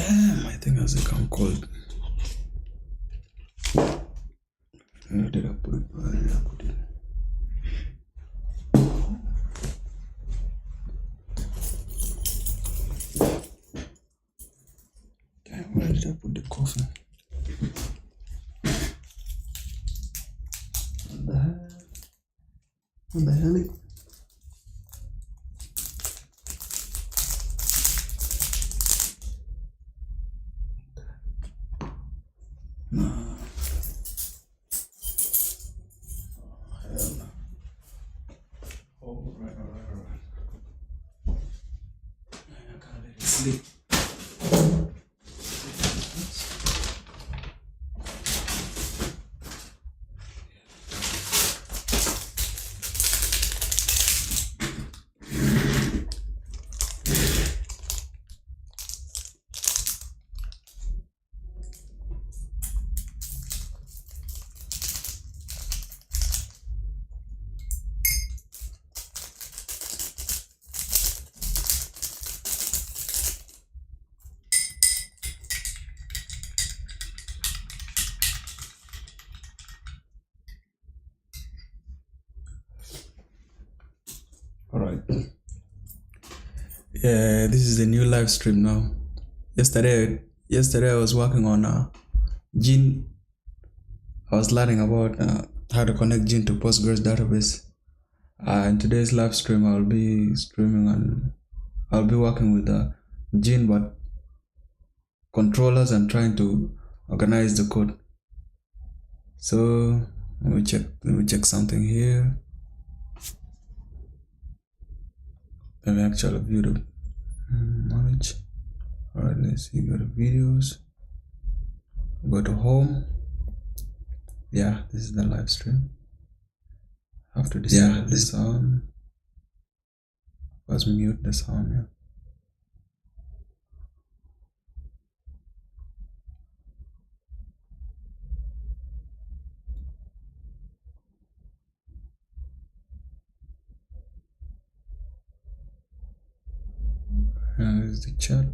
Damn, I think as I come cold. Where did I put it? Where did I put it? Damn, where did I put the coffee? What the hell? What the hell? No. Hell no. All right. I can't let it sleep. All right. Yeah, this is the new live stream now. Yesterday I was working on Gene. I was learning about how to connect Gene to Postgres database. In today's live stream, I'll be streaming and I'll be working with Gene, but controllers and trying to organize the code. So let me check something here. Let me actually view the manage. All right, let's see. Go to videos. Go to home. Yeah, this is the live stream. I have to disable the sound. Let's mute the sound. Yeah. There's the chat.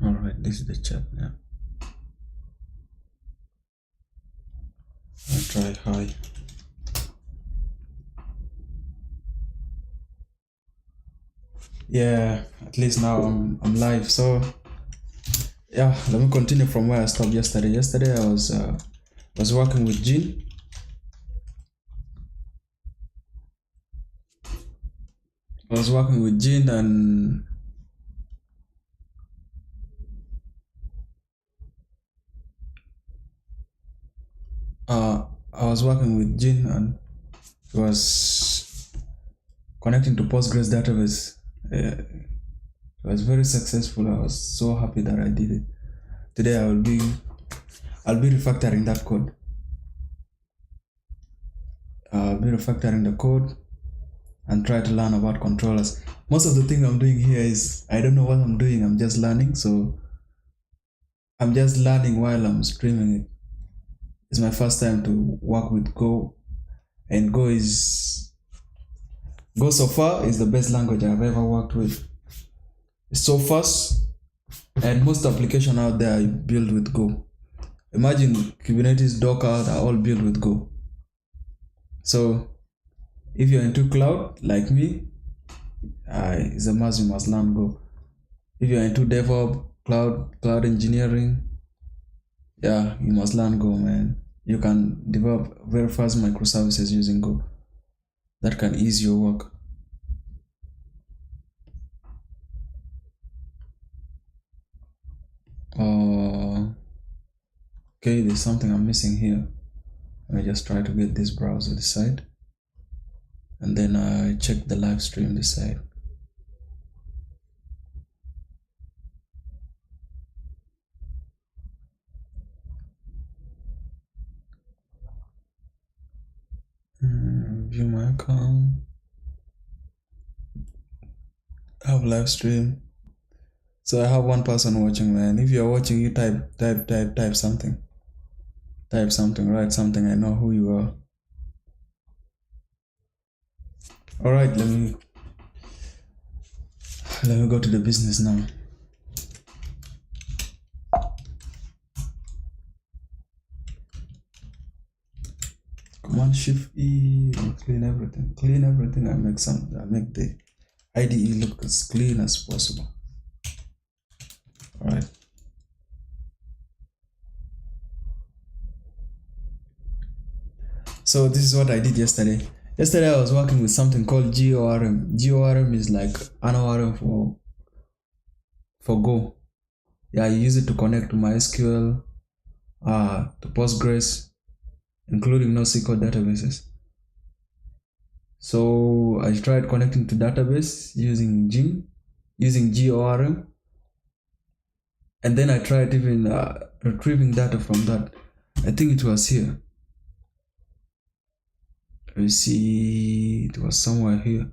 All right, this is the chat now. I'll try hi. Yeah, at least now I'm live. So yeah, let me continue from where I stopped yesterday. Yesterday I was working with Gene. I was working with Gene and I was working with Gene and it was connecting to Postgres database. It was very successful. I was so happy that I did it. Today I'll be refactoring that code. I'll be refactoring the code and try to learn about controllers. Most of the thing I'm doing here is I don't know what I'm doing. I'm just learning. So I'm just learning while I'm streaming it. It's my first time to work with Go, and Go so far is the best language I've ever worked with. It's so fast, and most applications out there are built with Go. Imagine Kubernetes, Docker, they're all built with Go. So if you're into cloud like me, it's a must, you must learn Go. If you're into DevOps, cloud engineering, yeah, you must learn Go, man. You can develop very fast microservices using Go. That can ease your work. Okay, there's something I'm missing here. Let me just try to get this browser this side, and then I check the live stream this side. View my account. I have live stream. So I have one person watching, man. If you're watching, you type something. type something, write something. I know who you are. All right, let me go to the business now. Command Shift E, clean everything. I make the IDE look as clean as possible. All right. So this is what I did yesterday. Yesterday I was working with something called GORM. GORM is like an ORM for Go. Yeah, I use it to connect to MySQL, to Postgres, including NoSQL databases. So I tried connecting to database using GORM, and then I tried even retrieving data from that. I think it was here. You see, it was somewhere here.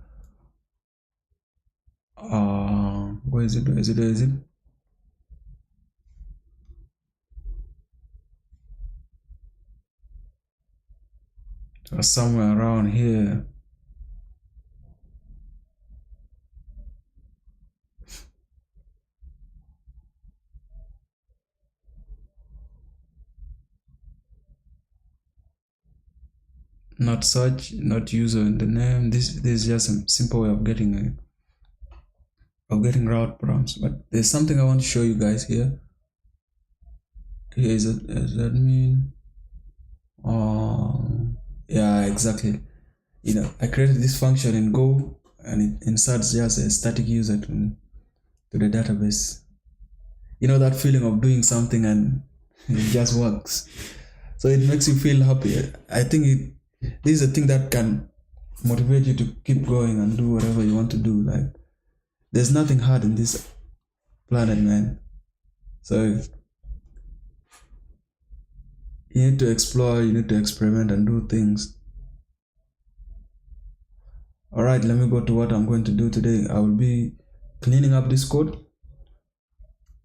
Where is it? Where is it? It was somewhere around here. Not search, not user in the name. This is just a simple way of getting route prompts. But there's something I want to show you guys here. Here is admin. Yeah, exactly. I created this function in Go, and it inserts just a static user to the database. That feeling of doing something and it just works. So it makes you feel happy. I think this is a thing that can motivate you to keep going and do whatever you want to do. Like, there's nothing hard in this planet, man. So you need to explore, you need to experiment and do things. All right, let me go to what I'm going to do today. I will be cleaning up this code.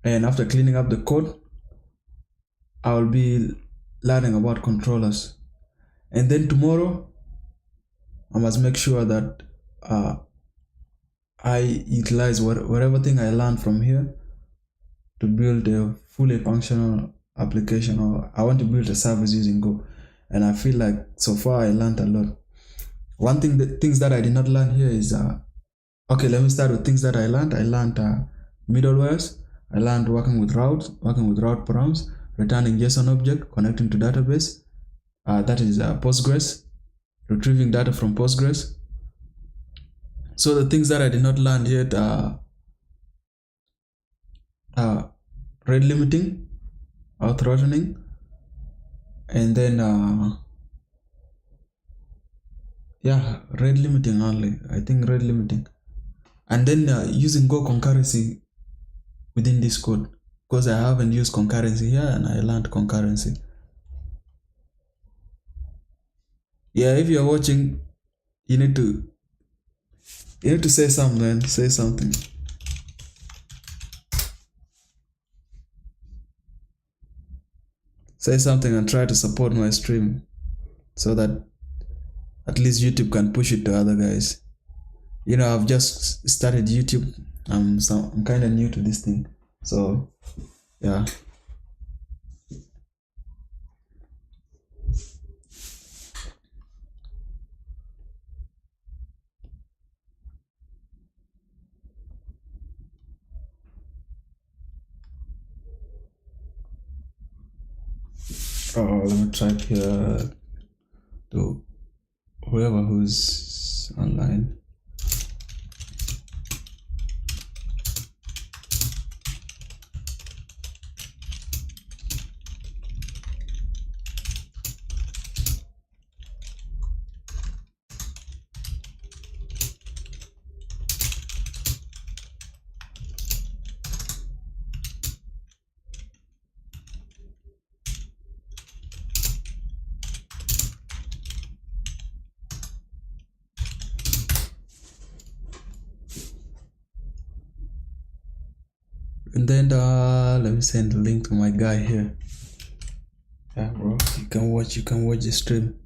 And after cleaning up the code, I will be learning about controllers. And then tomorrow, I must make sure that I utilize whatever thing I learned from here to build a fully functional application, or I want to build a service using Go. And I feel like so far I learned a lot. One thing, things that I did not learn here is, okay, let me start with things that I learned. I learned middlewares. I learned working with routes, working with route params, returning JSON object, connecting to database. That is Postgres, retrieving data from Postgres. So the things that I did not learn yet are rate limiting, or throttling, and then rate limiting only. I think rate limiting, and then using Go concurrency within this code, because I haven't used concurrency here and I learned concurrency. Yeah, if you're watching, you need to say something, man. Say something. Say something and try to support my stream so that at least YouTube can push it to other guys. I've just started YouTube. I'm kind of new to this thing. So, yeah. Let me type here to whoever who's online. And then let me send the link to my guy here. Yeah, bro. You can watch the stream,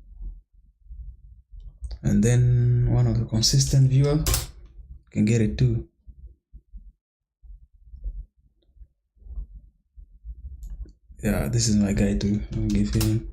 and then one of the consistent viewer can get it too. Yeah, this is my guy too. I'll give him.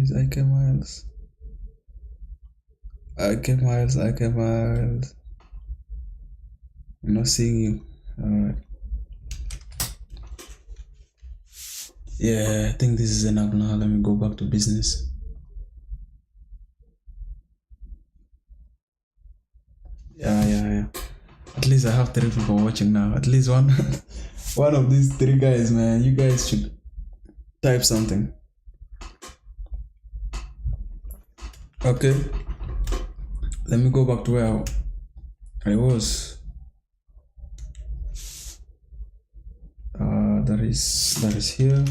Is IK Miles. IK Miles. I'm not seeing you. Alright. Yeah, I think this is enough now. Let me go back to business. Yeah. At least I have 3 people watching now. At least one one of these 3 guys, man. You guys should type something. Okay. Let me go back to where I was. That is here.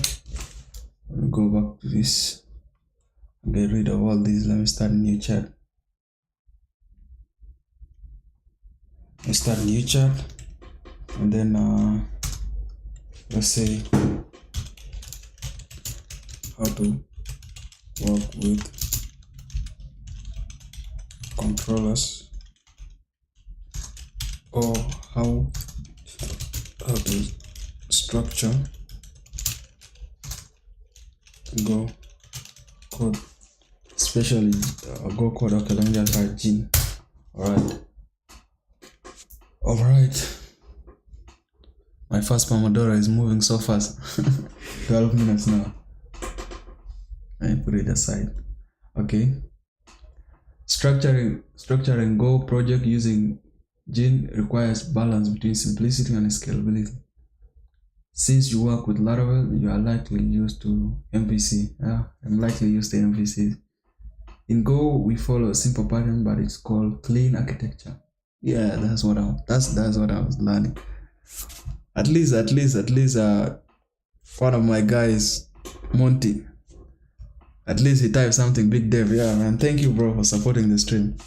Let me go back to this. Get rid of all these. Let me start a new chat. And then let's say how to work with controllers, or how to structure Go code, especially Go code. Okay, let me just write Gene. All right. My first Pomodoro is moving so fast. 12 minutes now. I put it aside. Okay. Structuring Go project using Gene requires balance between simplicity and scalability. Since you work with Laravel, you are likely used to MVC. I'm likely used to MVC. In Go, we follow a simple pattern, but it's called clean architecture. Yeah, that's what I was learning. At least, one of my guys, Monty, at least he typed something, Big Dev. Yeah, man. Thank you, bro, for supporting the stream.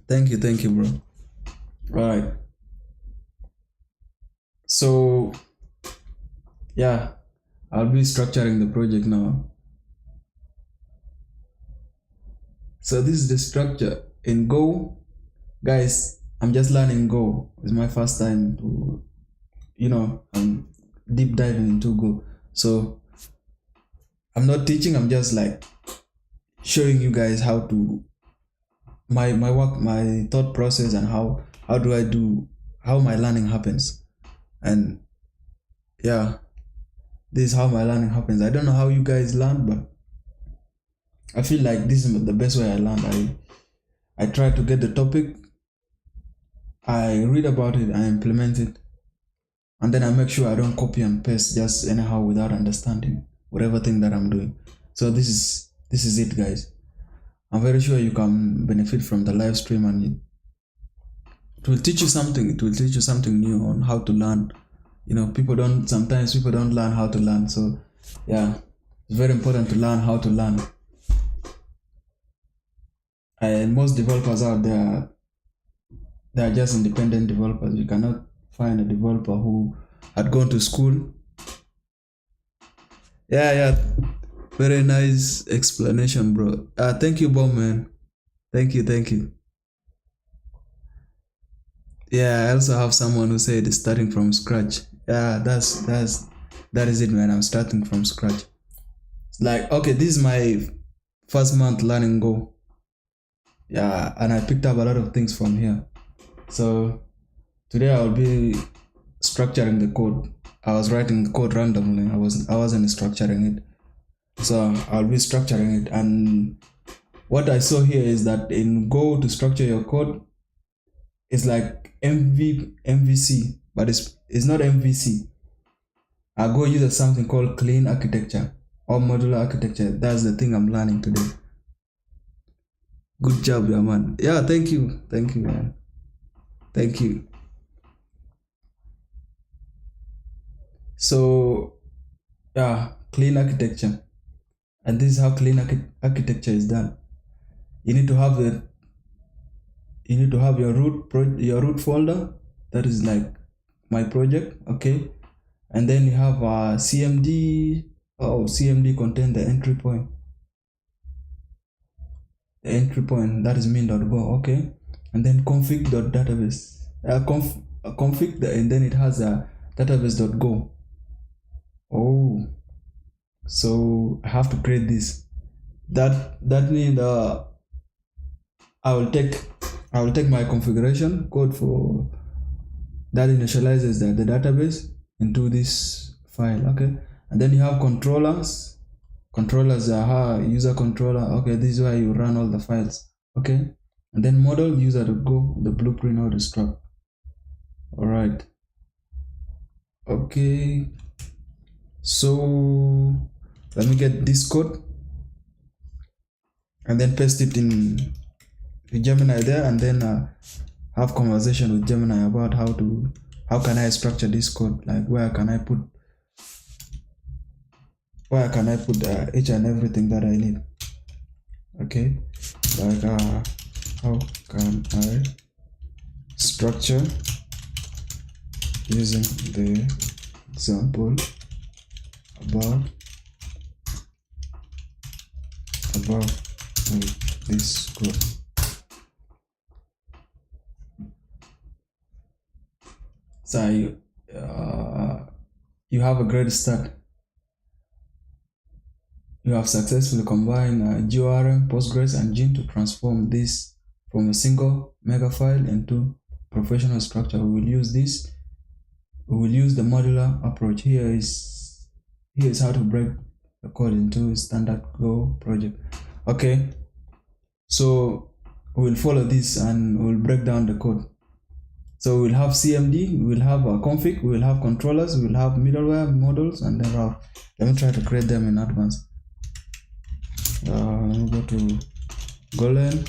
Thank you, bro. Right. So, yeah, I'll be structuring the project now. So this is the structure in Go. Guys, I'm just learning Go. It's my first time to, I'm deep diving into Go. So I'm not teaching, I'm just like showing you guys how to, my work, my thought process, and how my learning happens. And yeah, this is how my learning happens. I don't know how you guys learn, but I feel like this is the best way I learn. I try to get the topic, I read about it, I implement it, and then I make sure I don't copy and paste just anyhow without understanding whatever thing that I'm doing. So this is it, guys. I'm very sure you can benefit from the live stream, and it will teach you something. It will teach you something new on how to learn. Sometimes people don't learn how to learn. So yeah, it's very important to learn how to learn. And most developers out there, they are just independent developers. You cannot find a developer who had gone to school. Yeah. Very nice explanation, bro. Thank you, Bob, man. Thank you. Yeah, I also have someone who said starting from scratch. Yeah, that is it, man. I'm starting from scratch. Like, okay, this is my first month learning Go. Yeah, and I picked up a lot of things from here. So today I'll be structuring the code. I was writing the code randomly. I wasn't structuring it. So I'll be structuring it. And what I saw here is that in Go, to structure your code, it's like MVC, but it's it's not MVC. I'll go use something called clean architecture or modular architecture. That's the thing I'm learning today. Good job, yeah, man. Yeah, thank you, man. Thank you. So, yeah, clean architecture, and this is how clean architecture is done. You need to have your root folder, that is like my project, okay, and then you have a CMD. CMD contain the entry point. The entry point, that is min.go, okay, and then config.database. Config, and then it has a database.go. Oh, so I have to create this. That means I will take my configuration code for that initializes the database into this file, okay, and then you have controllers. Controllers are user controller, okay, this is where you run all the files, okay, and then model user.go, the blueprint or the struct. All right, okay, so let me get this code and then paste it in Gemini there, and then have conversation with Gemini about how can I structure this code, like where can I put each and everything that I need, okay, like how can I structure using the example above with this code. So you have a great start. You have successfully combined GORM, Postgres, and Gin to transform this from a single mega file into professional structure. We will use this. We will use the modular approach. Here is how to break the code into standard Go project. Okay, so we'll follow this and we'll break down the code. So we'll have CMD, we'll have a config, we'll have controllers, we'll have middleware models, and then route. Let me try to create them in advance. Let me go to Golang,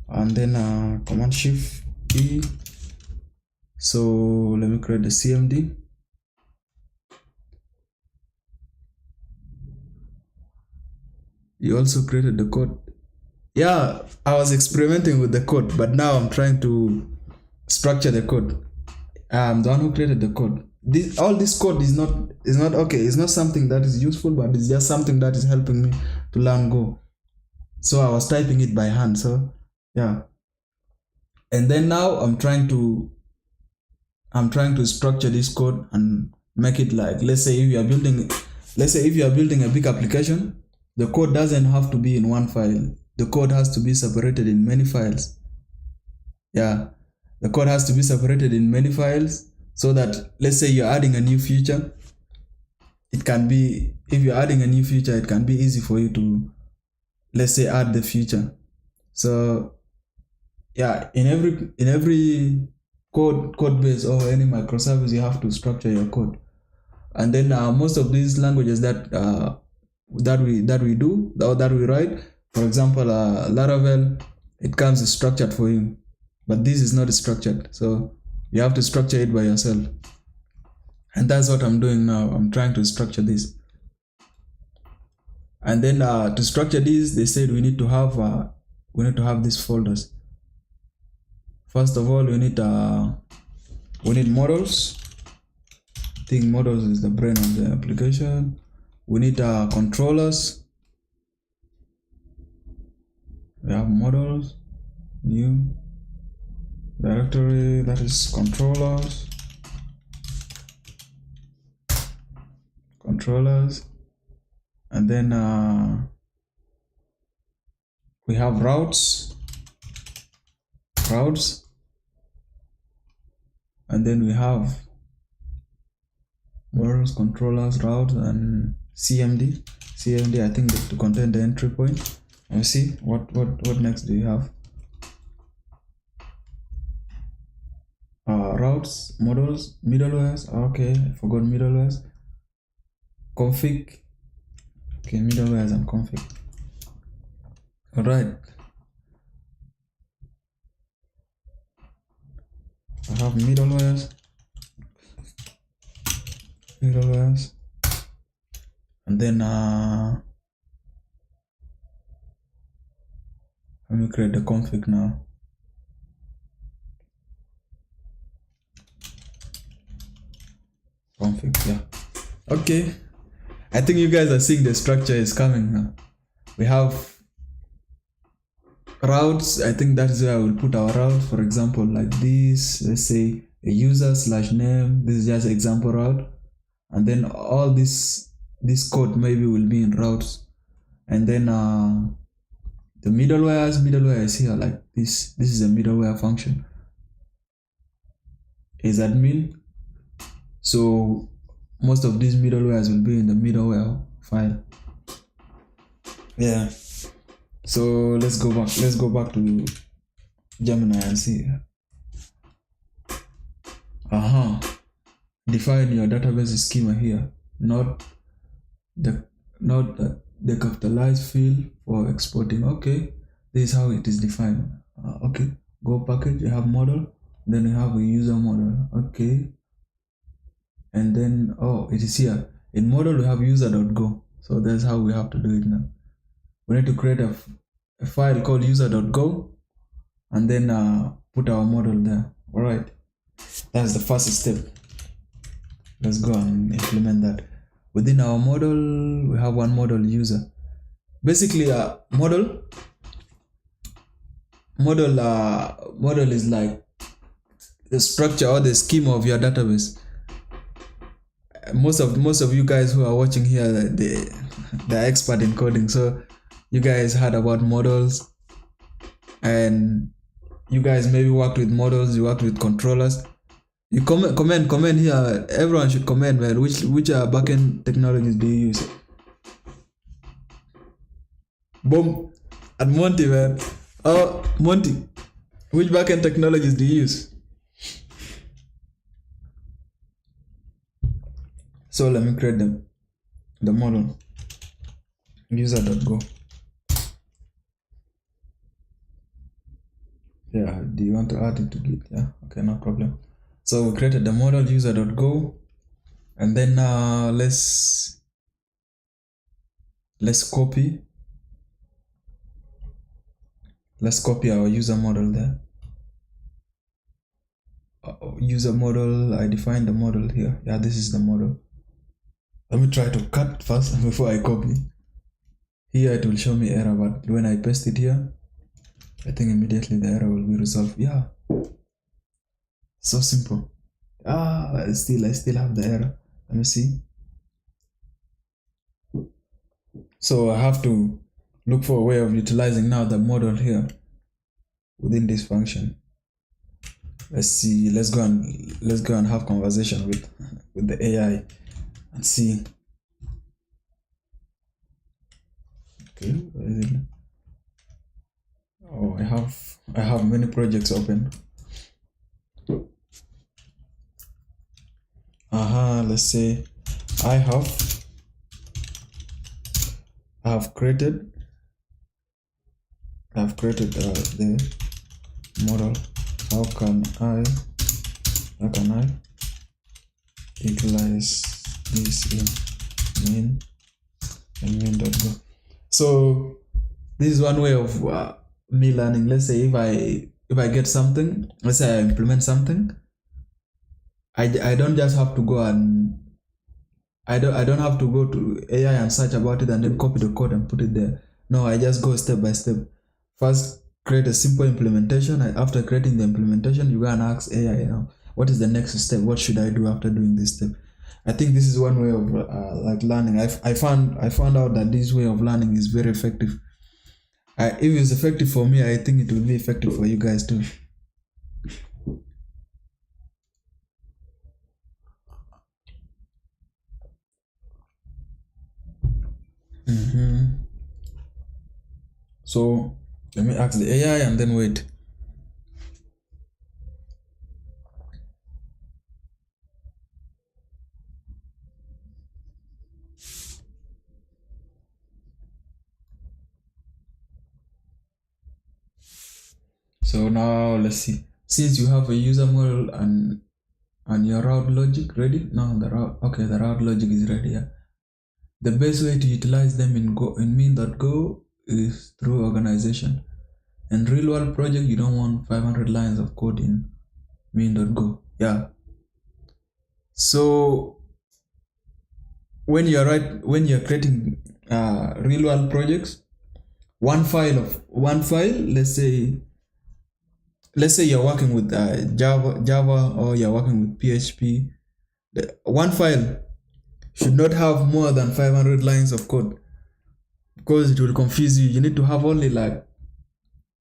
and then Command Shift E. So let me create the CMD. You also created the code. Yeah, I was experimenting with the code, but now I'm trying to structure the code. I'm the one who created the code. All this code is not okay. It's not something that is useful, but it's just something that is helping me to learn Go. So I was typing it by hand. So yeah, and then now I'm trying to structure this code and make it like, let's say if you are building a big application, the code doesn't have to be in one file. The code has to be separated in many files. Yeah, the code has to be separated in many files so that, let's say you're adding a new feature, it can be easy for you to, let's say, add the feature. So yeah, in every code base or any microservice, you have to structure your code. And then most of these languages that we write, for example, Laravel, it comes structured for you, but this is not structured, so you have to structure it by yourself. And that's what I'm doing now. I'm trying to structure this. And then to structure this, they said we need to have these folders. First of all, we need models. I think models is the brain of the application. We need controllers. We have models, new directory, that is controllers, and then we have routes, and then we have models, controllers, routes, and CMD. I think to contain the entry point. Let me see what next do you have. routes, models, middlewares. Okay, I forgot middlewares. Config. Okay, middlewares and config. All right. I have middlewares, and then let me create the config now. Config, yeah. Okay, I think you guys are seeing the structure is coming now. We have routes. I think that is where I will put our route. For example, like this, let's say a user/name. This is just example route, and then all this code maybe will be in routes, and then the middleware is here like this. This is a middleware function. Is admin. So most of these middlewares will be in the middleware file. Yeah. So let's go back to Gemini and see. Define your database schema here. Not the capitalized field for exporting. Okay, this is how it is defined. Okay, go package. You have model, then you have a user model. Okay, and then it is here in model. We have user.go. So that's how we have to do it now. We need to create a file called user.go and then put our model there. All right, that's the first step. Let's go and implement that. Within our model, we have one model user. Basically, model is like the structure or the schema of your database. Most of you guys who are watching here, they're expert in coding, so you guys heard about models, and you guys maybe worked with models, you worked with controllers. You comment here. Everyone should comment, man. Which backend technologies do you use? Boom. And Monty, man. Oh, Monty. Which backend technologies do you use? So let me create them. The model. User.go. Yeah, do you want to add it to Git? Yeah, okay, no problem. So we created the model user.go, and then let's copy our user model there. User model, I defined the model here. Yeah, this is the model. Let me try to cut first before I copy. Here it will show me error, but when I paste it here, I think immediately the error will be resolved. Yeah, so simple. I still have the error. Let me see. So I have to look for a way of utilizing now the model here within this function. Let's see. Let's go and have conversation with the AI and see. Okay, where is it? Oh, I have many projects open. Let's say I have created the model. How can I utilize this in main and main.go? So this is one way of me learning. Let's say if I get something, let's say I implement something, I don't just have to go and I don't have to go to AI and search about it and then copy the code and put it there. No, I just go step by step. First, create a simple implementation. After creating the implementation, you go and ask AI, what is the next step? What should I do after doing this step? I think this is one way of like learning. I found out that this way of learning is very effective. If it's effective for me, I think it will be effective for you guys too. So let me ask the AI and then wait. So now let's see. Since you have a user model and your route logic ready, now the route logic is ready. Yeah. The best way to utilize them in mean.go is through organization. In real world project, you don't want 500 lines of code in mean.go. Yeah. So when you're creating real world projects, one file, let's say you're working with Java, or you're working with PHP. One file should not have more than 500 lines of code, because it will confuse you. You need to have only, like,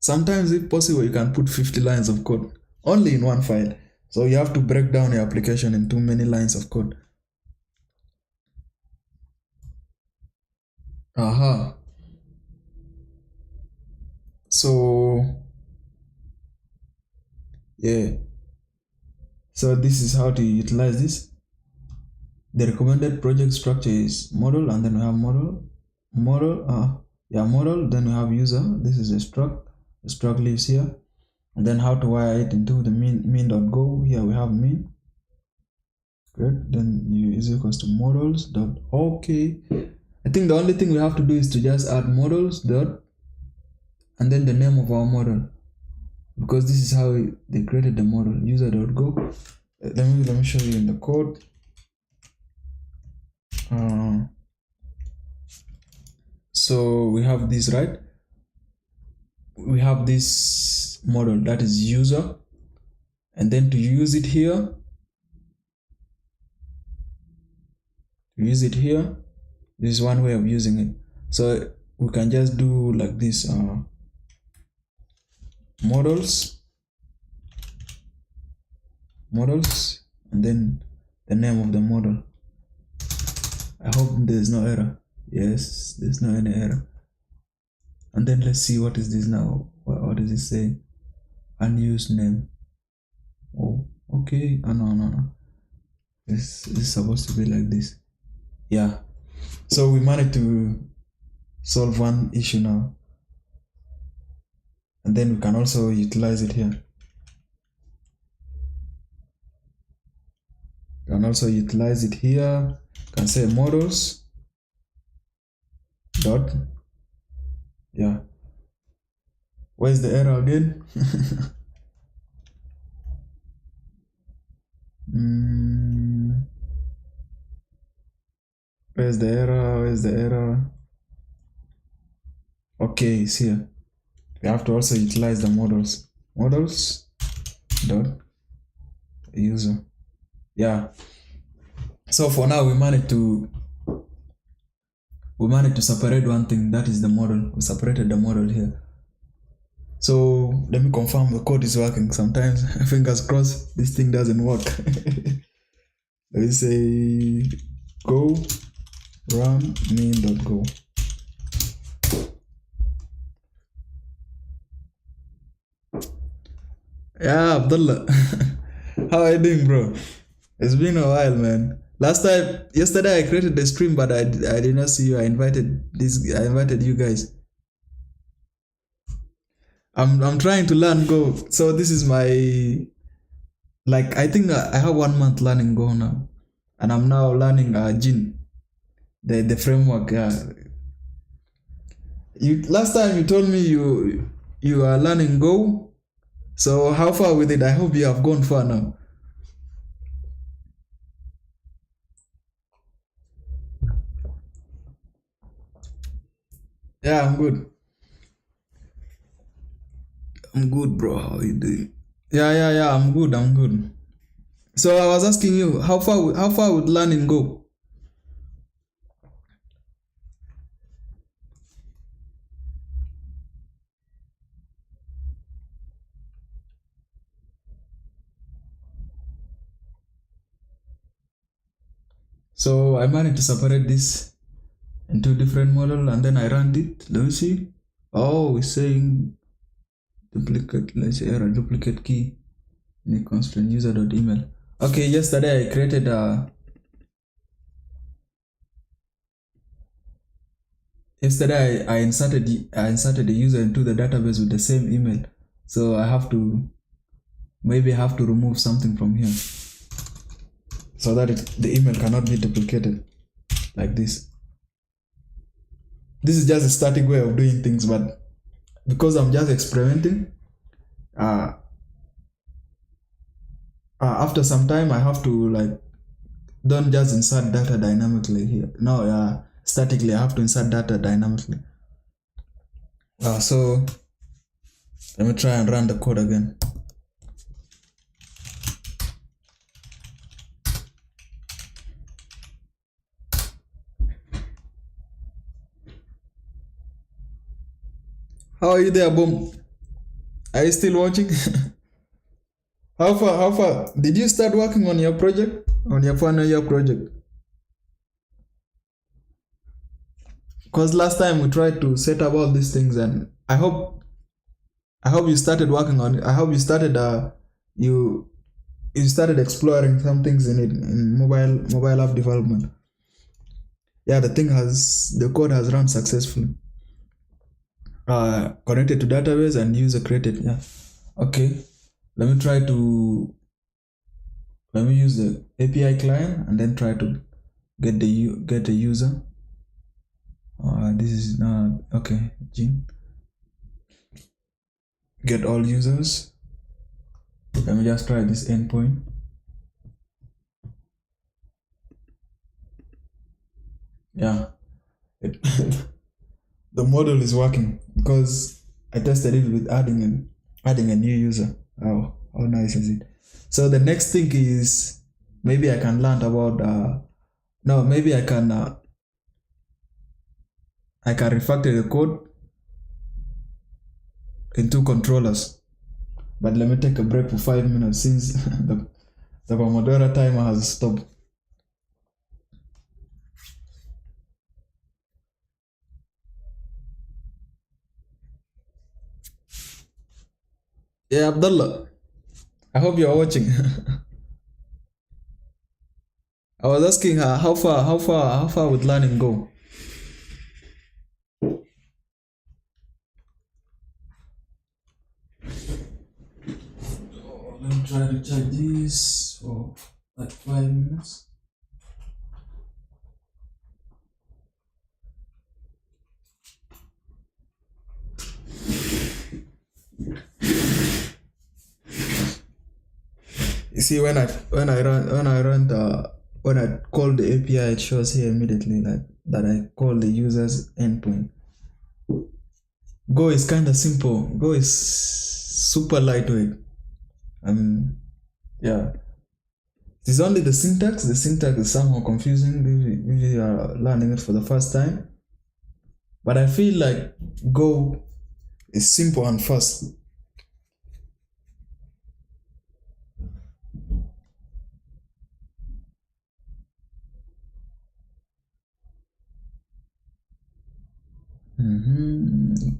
sometimes if possible, you can put 50 lines of code only in one file. So you have to break down your application into many lines of code. So yeah, so this is how to utilize this. The recommended project structure is model, and then we have model, then we have user. This is a struct lives here, and then how to wire it into the mean.go. Here we have mean. Great. Then you is equals to models dot. Okay, I think the only thing we have to do is to just add models dot, and then the name of our model, because this is how they created the model. User.go. Let me show you in the code. So we have this, right? We have this model that is user, and then to use it here, this is one way of using it. So we can just do like this, models, and then the name of the model. I hope there's no error. Yes, there's no any error. And then let's see, what is this now? What does it say? Unused name. Oh, okay. Oh, no. This is supposed to be like this. Yeah. So we managed to solve one issue now. And then we can also utilize it here. Can say models dot. Yeah. Where's the error again? Where's the error? Okay, it's here. We have to also utilize the models dot user. Yeah. So for now, we managed to separate one thing, that is the model. We separated the model here. So let me confirm the code is working. Sometimes, fingers crossed, this thing doesn't work. Let me say go run mean.go. Yeah, Abdullah. How are you doing, bro? It's been a while, man. Yesterday I created the stream, but I did not see you. I invited you guys. I'm trying to learn Go. So this is my, I think I have 1 month learning Go now, and I'm now learning Jin, the framework. Last time you told me you are learning Go. So how far with it? I hope you have gone far now. Yeah, I'm good. I'm good, bro. How are you doing? Yeah. I'm good. So I was asking you, how far would learning go? So I managed to separate this into different model, and then I ran it. Let me see. Oh, it's saying duplicate. Let's say error, duplicate key. Any constraint user.email. Okay, yesterday I created I inserted the user into the database with the same email. So I have to remove something from here so that the email cannot be duplicated like this. This is just a static way of doing things, but because I'm just experimenting, after some time I have to don't just insert data dynamically here. No, statically I have to insert data dynamically. So let me try and run the code again. How are you there, Boom? Are you still watching? How far? Did you start working on your project? On your final year project? Because last time we tried to set up all these things, and I hope you started working on it. I hope you started you started exploring some things in it, in mobile app development. Yeah, the code has run successfully. Connected to database and user created. Yeah. Okay. Let me use the API client and then try to get the user. This is not okay. Gene. Get all users. Let me just try this endpoint. Yeah. The model is working because I tested it with adding a new user. Oh, how nice is it? So the next thing is maybe I can learn about maybe I can refactor the code into controllers. But let me take a break for 5 minutes since the Pomodoro timer has stopped. Yeah, Abdullah, I hope you are watching. I was asking her how far would learning go? Let me try to check this for like 5 minutes. You see, when I call the API, it shows here immediately that I call the user's endpoint. Go is kind of simple. Go is super lightweight. Yeah. It's only the syntax. The syntax is somehow confusing if you are learning it for the first time. But I feel like Go is simple and fast.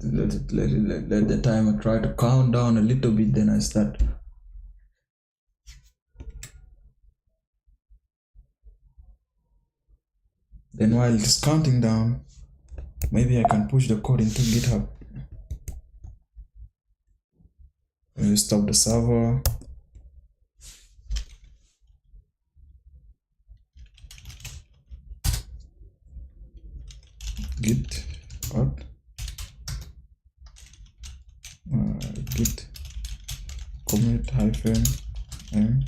Let the timer try to count down a little bit, then I start. Then while it's counting down, maybe I can push the code into GitHub. Maybe stop the server. Git add. Git commit -m.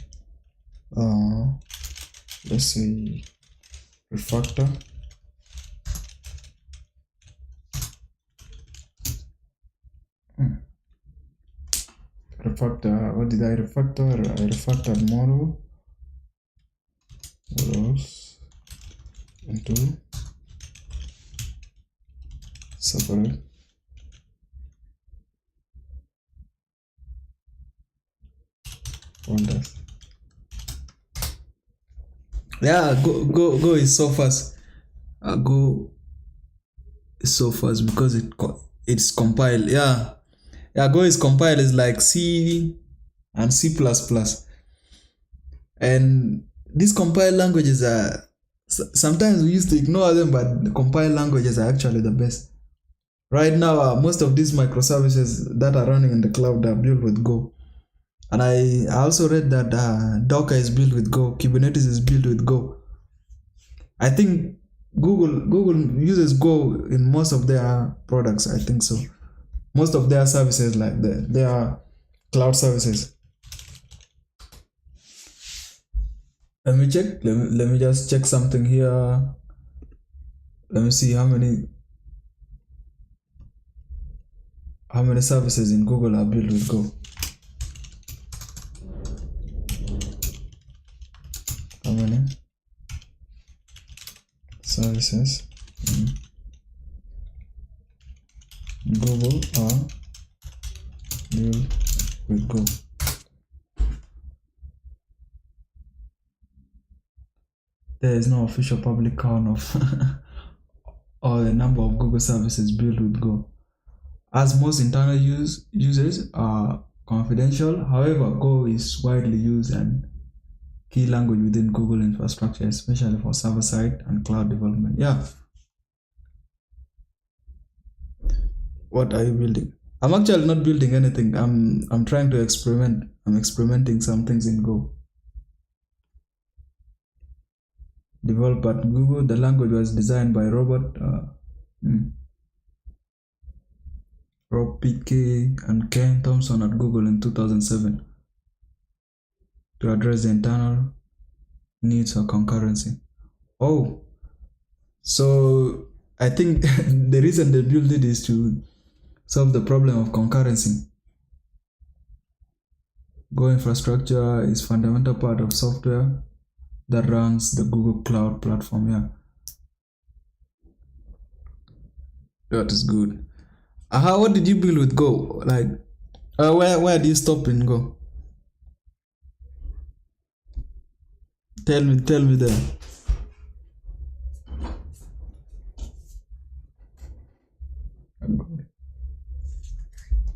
Let's say refactor. Refactor. What did I refactor? I refactored models into separate. Wonders. Yeah, go is so fast. Go is so fast because it's compiled. Yeah, Go is compiled is like C and C++. And these compiled languages are sometimes we used to ignore them, but the compiled languages are actually the best. Right now, most of these microservices that are running in the cloud are built with Go. And I also read that Docker is built with Go, Kubernetes is built with Go. I think Google uses Go in most of their products. I think so. Most of their services, like their cloud services. Let me check. Let me just check something here. Let me see how many services in Google are built with Go. How many services in Google are built with Go? There is no official public count of or the number of Google services built with Go, as most internal uses are confidential. However, Go is widely used and key language within Google infrastructure, especially for server-side and cloud development. Yeah. What are you building? I'm actually not building anything. I'm trying to experiment. I'm experimenting some things in Go. Developed at Google. The language was designed by Rob Pickey and Ken Thompson at Google in 2007 to address the internal needs of concurrency. Oh, so I think the reason they built it is to solve the problem of concurrency. Go infrastructure is fundamental part of software that runs the Google Cloud platform. Yeah, that is good. What did you build with Go? Like, where do you stop in Go? Tell me there.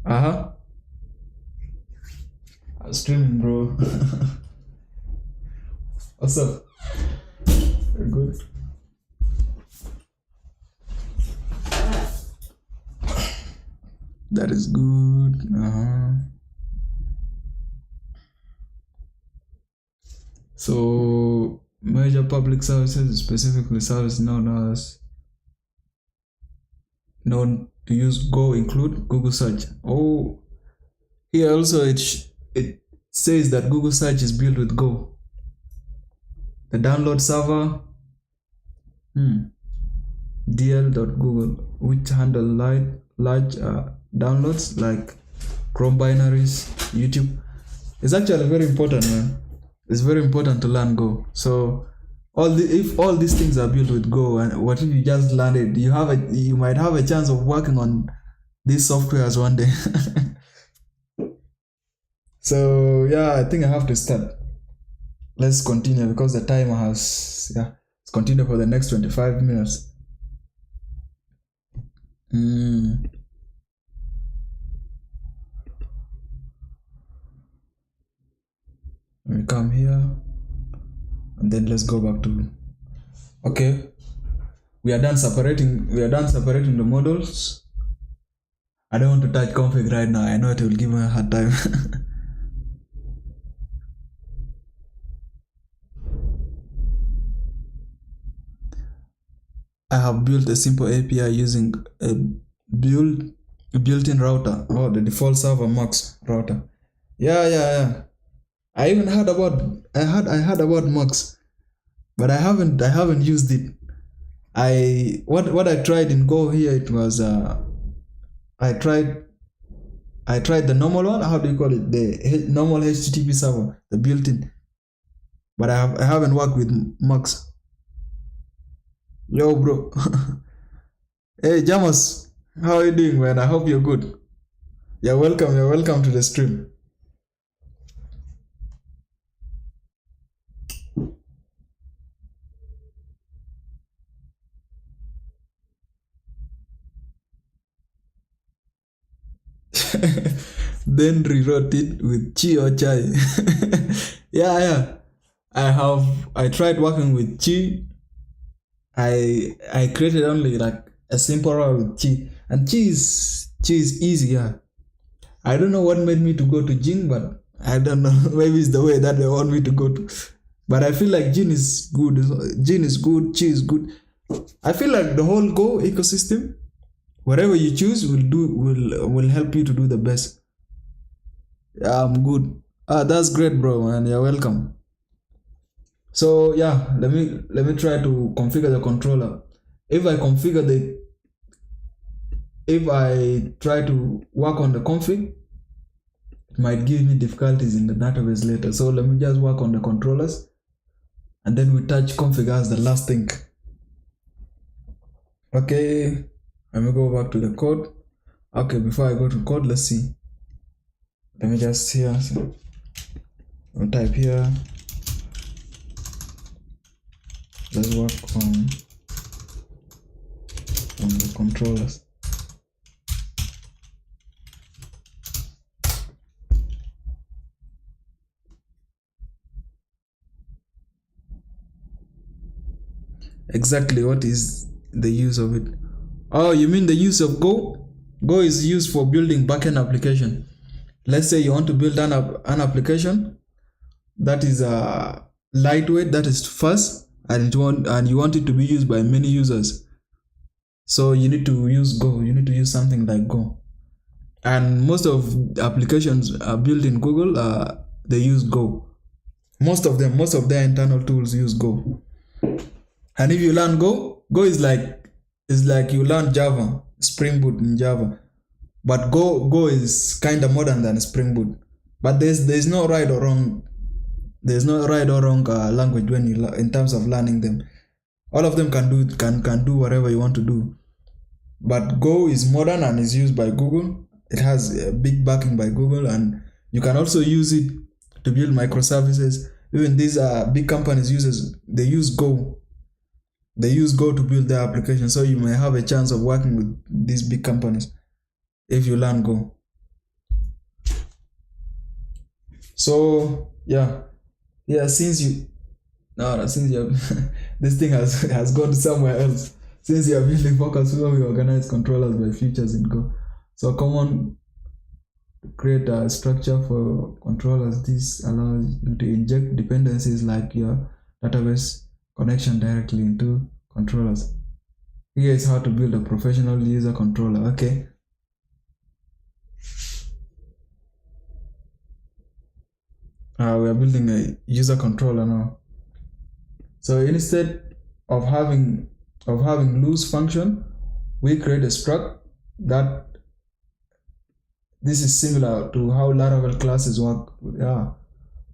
I'm streaming, bro. What's up? Very good. That is good. So major public services, specifically service known to use Go, include Google Search. Oh, here also it says that Google Search is built with Go. The download server, dl.google, which handle large downloads like Chrome binaries, YouTube. It's actually very important, man. It's very important to learn Go. So if all these things are built with Go, and what if you just learn it, you might have a chance of working on these softwares one day. So yeah, I think I have to start. Let's continue because the timer has, let's continue for the next 25 minutes. We come here and then let's go back to, okay, we are done separating the models. I don't want to touch config right now. I know it will give me a hard time. I have built a simple API using a built-in router, or the default server Mux router. Yeah. I even heard about Mux, but I haven't used it. What I tried in Go here, it was I tried the normal one. How do you call it? The normal HTTP server, the built-in. But I haven't worked with Mux. Yo, bro. Hey, Jamas, how are you doing, man? I hope you're good. You're welcome to the stream. Then rewrote it with Chi or Chai. Yeah. I tried working with Chi. I created only like a simple route with Chi. And Chi is easy, yeah. I don't know what made me to go to Jin, but I don't know. Maybe it's the way that they want me to go to. But I feel like Jin is good. Jin is good. Chi is good. I feel like the whole Go ecosystem, whatever you choose, will help you to do the best. Yeah, I'm good. That's great, bro, man. You're welcome. So yeah, let me try to configure the controller. If I try to work on the config, it might give me difficulties in the database later. So let me just work on the controllers, and then we touch config as the last thing. Okay, let me go back to the code. Okay, before I go to code, let's see. Let me just here. So I'll type here. Let's work on the controllers. Exactly what is the use of it? Oh, you mean the use of Go? Go is used for building backend application. Let's say you want to build an application that is lightweight, that is fast, and you want it to be used by many users. So you need to use Go. You need to use something like Go. And most of the applications are built in Google. They use Go. Most of their internal tools use Go. And if you learn Go is like you learn Java, Spring Boot in Java. But Go is kind of modern than Spring Boot. But there's no right or wrong. There's no right or wrong language when you in terms of learning them. All of them can do whatever you want to do. But Go is modern and is used by Google. It has a big backing by Google, and you can also use it to build microservices. Even these big companies they use Go. They use Go to build their application, so you may have a chance of working with these big companies if you learn Go. So yeah, since you this thing has gone somewhere else. Since you are building focus, we organize controllers by features in Go. So common create a structure for controllers. This allows you to inject dependencies like your database connection directly into controllers. Here is how to build a professional user controller. Okay. We are building a user controller now. So instead of having loose function, we create a struct that this is similar to how Laravel classes work. Yeah.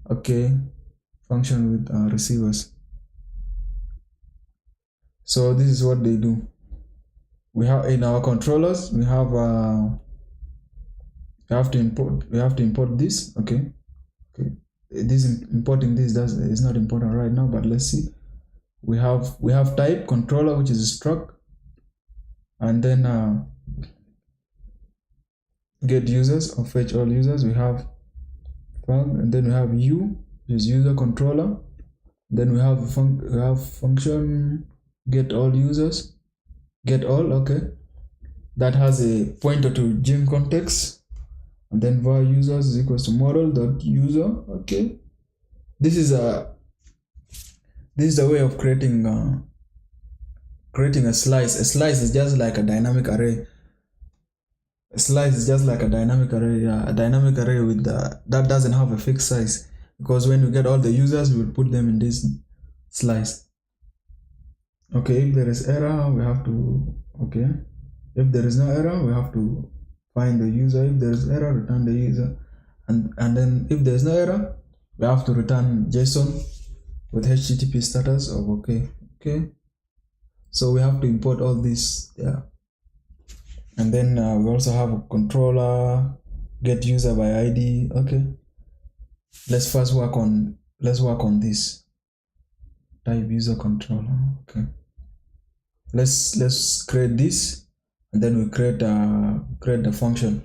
Okay. Function with receivers. So this is what they do. We have in our controllers, we have to import this. Okay. Importing this is not important right now, but let's see. We have type controller, which is a struct, and then get users or fetch all users. We have func, and then we have u, which is user controller. Then we have function get all users, get all. Okay, that has a pointer to gem context, and then var users is equals to model.user. Okay, this is a way of creating a slice. A slice is just like a dynamic array. A slice is just like a dynamic array. Yeah, a dynamic array with that doesn't have a fixed size, because when you get all the users, we will put them in this slice. Okay, if there is error, we have to. Okay, if there is no error, we have to find the user. If there is error, return the user, and then if there is no error, we have to return JSON with HTTP status of okay. So we have to import all this. Yeah, and then we also have a controller get user by ID. Okay, let's work on this type user controller. Okay, let's create this, and then we create the function.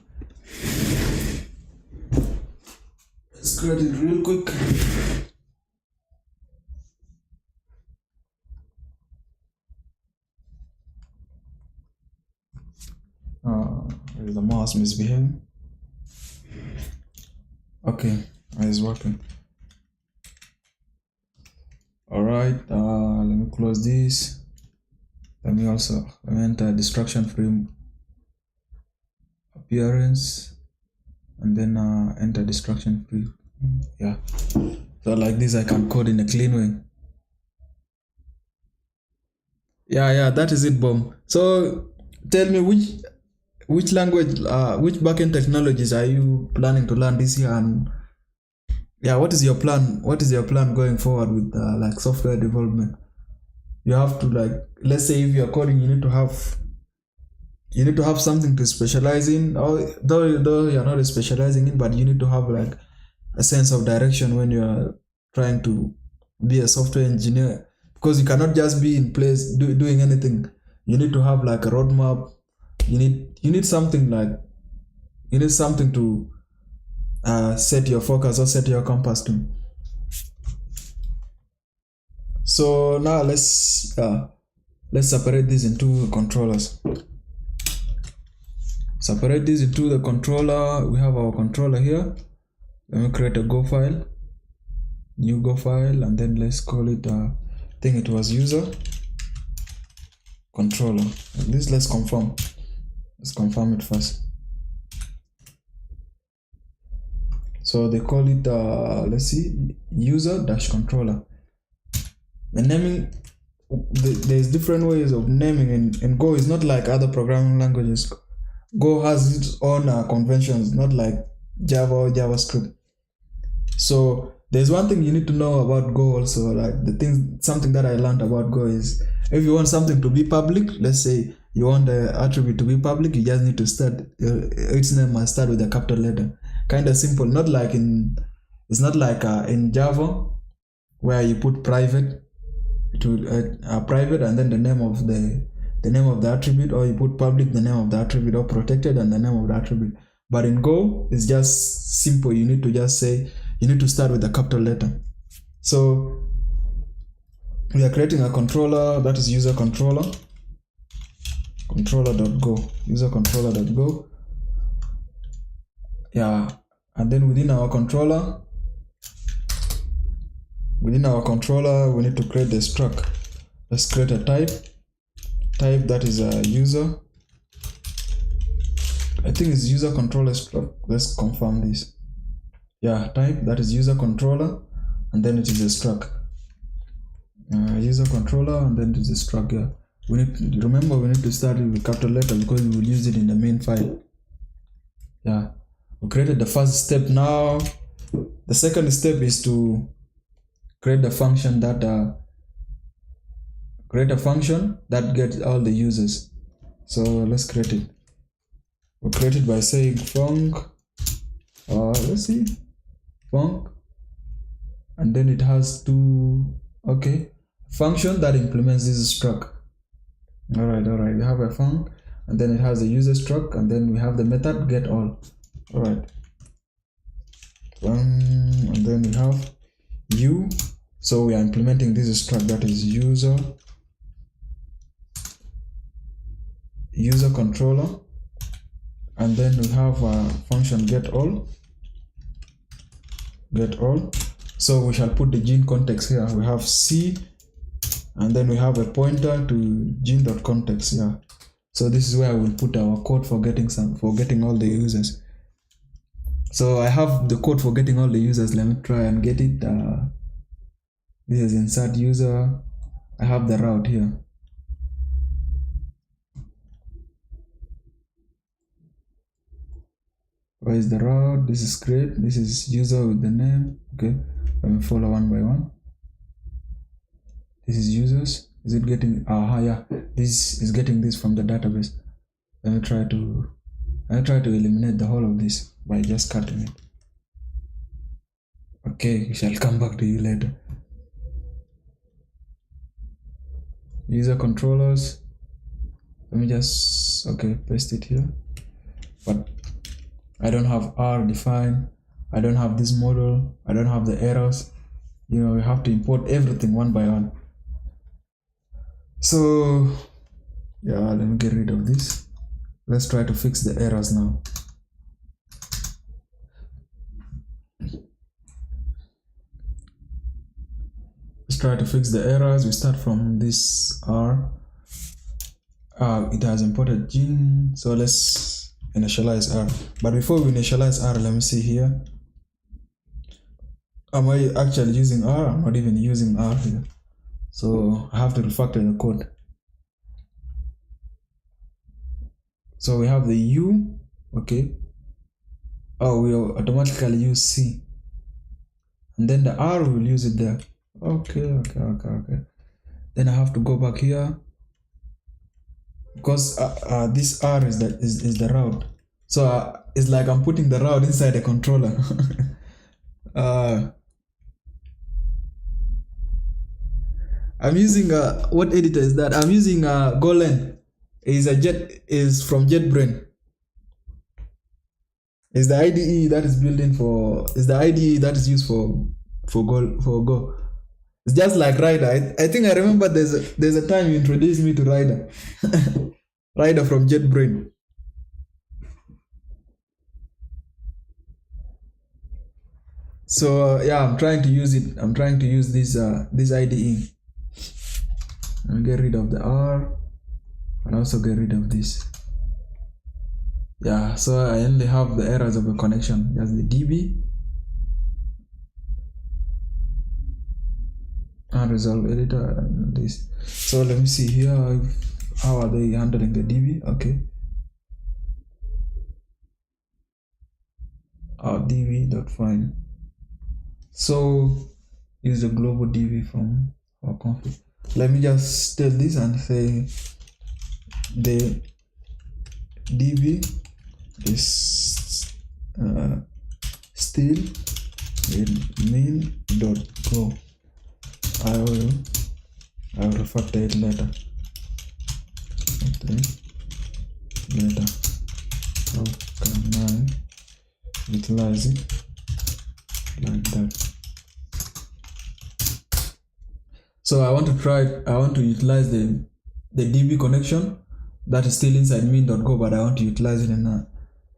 Let's create it real quick. Is the mouse misbehaving? Okay, it's working. All right, let me close this. Let me enter destruction free appearance, and then enter destruction free. Yeah, so like this I can code in a clean way. Yeah, that is it, Bomb. So tell me which language, which backend technologies are you planning to learn this year, and yeah, what is your plan? What is your plan going forward with like software development? You have to, like, let's say if you're coding, you need to have something to specialize in, or though you're not specializing in, but you need to have like a sense of direction when you're trying to be a software engineer, because you cannot just be in place doing anything. You need to have like a roadmap. You need something to set your focus or set your compass to. So now let's separate this into controllers. Separate this into the controller. We have our controller here. Let me create a Go file, new Go file, and then let's call it, I think it was user controller. This, let's confirm it first. So they call it, let's see, user-controller. The naming, there's different ways of naming in Go. Is not like other programming languages. Go has its own conventions, not like Java or JavaScript. So there's one thing you need to know about Go also. Like something that I learned about Go is, if you want something to be public, let's say you want the attribute to be public, you just need to start, its name must start with a capital letter. Kind of simple. Not like it's not like in Java, where you put private to private and then the name of the attribute, or you put public, the name of the attribute, or protected and the name of the attribute. But in Go, it's just simple. You need to just say, you need to start with a capital letter. So we are creating a controller that is user controller, controller.go, user controller.go. Yeah, and then within our controller, we need to create the struct. Let's create a type that is a user. I think it's user controller struct. Let's confirm this. Yeah, type that is user controller, and then it is a struct. User controller, and then it is a struct. Yeah, we need to start with capital letter because we will use it in the main file. Yeah, we created the first step. Now the second step is to create a function that gets all the users. So let's create it. We'll create it by saying func, let's see, func, and then it has function that implements this struct. All right, we have a func, and then it has a user struct, and then we have the method get all. All right, and then we have u. So we are implementing this struct that is user controller, and then we have a function get all. So we shall put the gene context here. We have C, and then we have a pointer to gene.context. Yeah, so this is where we'll put our code for getting all the users. So I have the code for getting all the users. Let me try and get it. This is insert user. I have the route here. Where is the route? This is create. This is user with the name. Okay, let me follow one by one. This is users. Is it getting? Yeah. This is getting this from the database. Let me try to eliminate the whole of this by just cutting it. Okay, we shall come back to you later. User controllers. Let me just paste it here. But I don't have R defined. I don't have this model. I don't have the errors. We have to import everything one by one. So yeah, let me get rid of this. Let's try to fix the errors now. Let's try to fix the errors. We start from this R. It has imported gene, so let's initialize R. But before we initialize R, let me see here. Am I actually using R? I'm not even using R here. So I have to refactor the code. So we have the U, okay. Oh, we will automatically use C. And then the R, we'll use it there. Okay. Then I have to go back here because this R is the route. So it's like I'm putting the route inside the controller. I'm using what editor is that? I'm using Golang. Is from JetBrains. Is the IDE that is building for? Is the IDE that is used for Go? It's just like Rider. I think I remember there's a time you introduced me to Rider. Rider from JetBrains. So yeah, I'm trying to use it. I'm trying to use this IDE. I'll get rid of the R and also get rid of this. Yeah, so I only have the errors of a connection, just the DB. Unresolved editor and this. So let me see here, how are they handling the DB? Okay. DB.find. So use the global DB from our config. Let me just tell this and say the DB is still main.go. I will refactor it later. Okay. Later. How can I utilize it like that? So I want to utilize the DB connection that is still inside main.go, but I want to utilize it in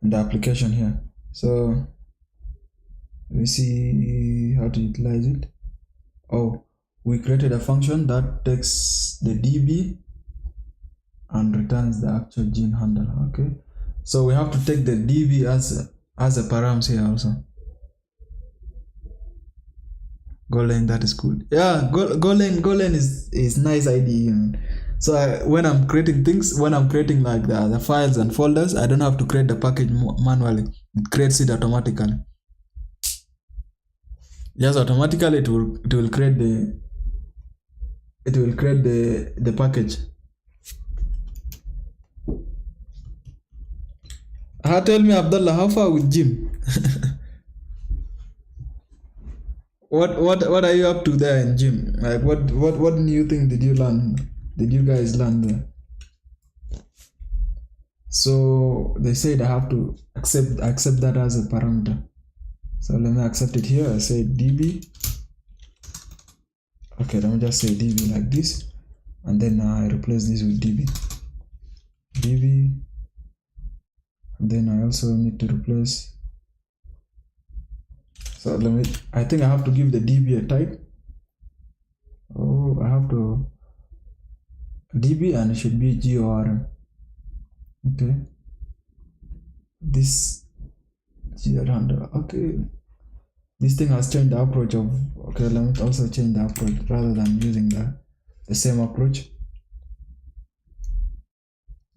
the application here. So let me see how to utilize it. Oh, we created a function that takes the DB and returns the actual gene handle. Okay, so we have to take the DB as a params here also. Golang, that is good. Yeah, Golang is nice idea. So when I'm creating things, when I'm creating like the files and folders, I don't have to create the package manually. It creates it automatically. Just automatically it will create the package. Tell me, Abdullah, how far with Jim? What are you up to there in gym? Like what new thing did you learn? Did you guys learn there? So they said I have to accept that as a parameter. So let me accept it here. I say DB. Okay, let me just say DB like this, and then I replace this with DB. And then I also need to replace. So I think I have to give the DB a type. Oh, I have to DB and it should be GORM. Okay. This GORM. Okay. This thing has changed the approach of. Okay, let me also change the approach rather than using the same approach.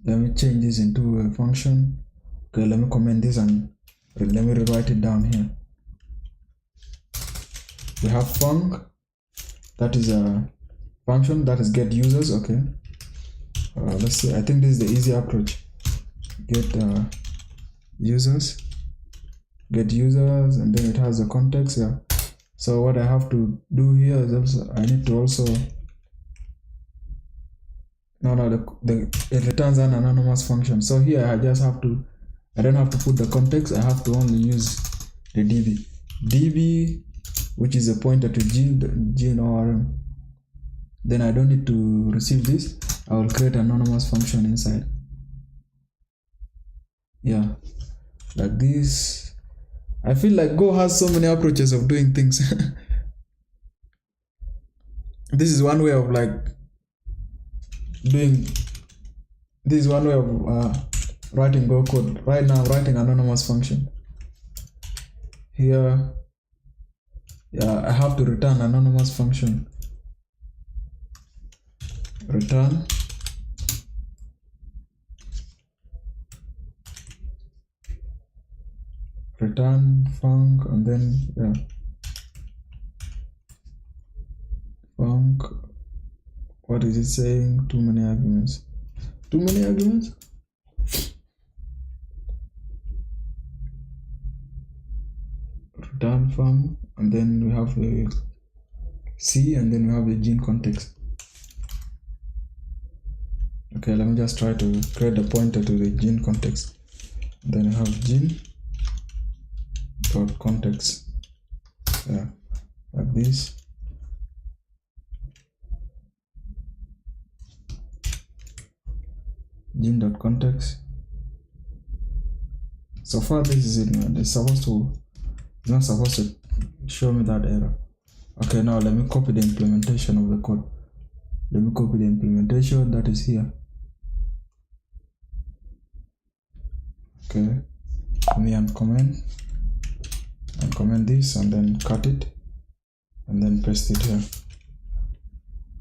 Let me change this into a function. Okay, let me comment this and let me rewrite it down here. We have func, that is a function that is get users. Okay, let's see. I think this is the easy approach. Get users, and then it has a context. Yeah. So what I have to do here is also I need to also it returns an anonymous function. So here I don't have to put the context. I have to only use the DB, which is a pointer to gene ORM. Then I don't need to receive this. I will create an anonymous function inside. yeah, like this. I feel like Go has so many approaches of doing things. This is one way of like doing. This is one way of writing Go code. Right now, I'm writing anonymous function. Here, yeah, I have to return anonymous function. Return func, and then yeah, func. What is it saying? Too many arguments. Too many arguments. Return func, and then we have the C, and then we have the gene context. Okay, let me just try to create a pointer to the gene context. Then I have gene dot context. Yeah, like this. Gene dot context. So far, this is it, man. It's not supposed to show me that error. Okay, now let me copy the implementation of the code. Let me copy the implementation that is here. Okay, let me uncomment this and then cut it and then paste it here.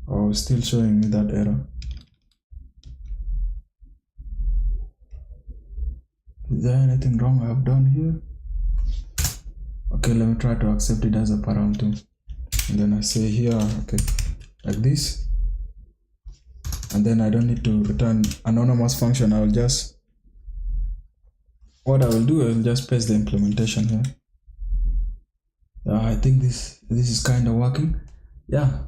Oh, still showing me that error. Is there anything wrong I have done here? Okay, let me try to accept it as a parameter. And then I say here, okay, like this. And then I don't need to return anonymous function. I will just, what I will do, I will just paste the implementation here. I think this is kind of working. Yeah.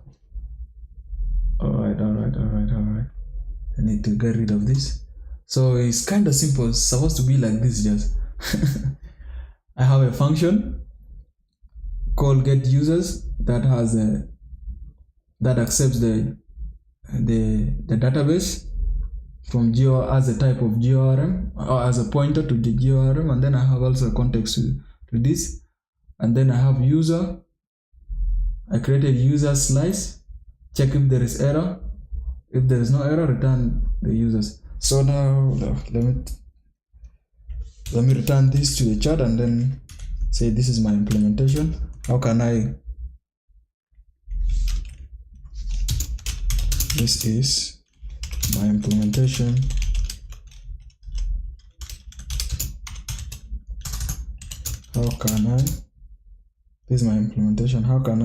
All right. I need to get rid of this. So it's kind of simple. It's supposed to be like this, just. I have a function called get users that has that accepts the database from as a type of GORM or as a pointer to the GORM, and then I have also a context to this, and then I have user. I created user slice, check if there is error. If there is no error, return the users. So now let me return this to the chat and then say this is my implementation. How can I? This is my implementation. How can I? This is my implementation. How can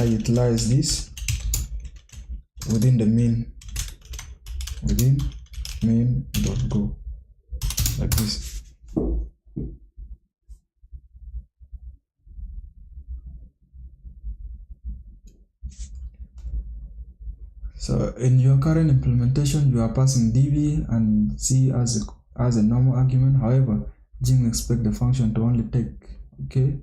I utilize this within the main.go like this? So in your current implementation, you are passing db and c as a normal argument. However, Jing expects the function to only take, okay?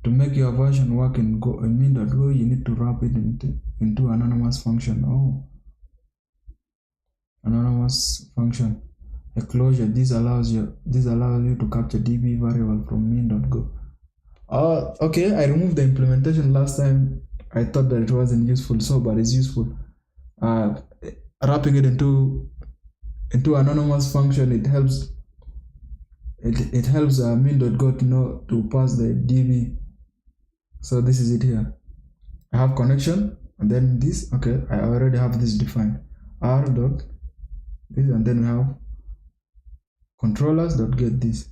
To make your version work in main.go, you need to wrap it into anonymous function. Oh, anonymous function. A closure. This allows you to capture db variable from main.go. Oh, okay. I removed the implementation last time. I thought that it wasn't useful, but it's useful. Wrapping it into anonymous function, it helps. It helps main.go to pass the db. So this is it here. I have connection, and then this. Okay, I already have this defined. R dot this, and then we have controllers dot get this.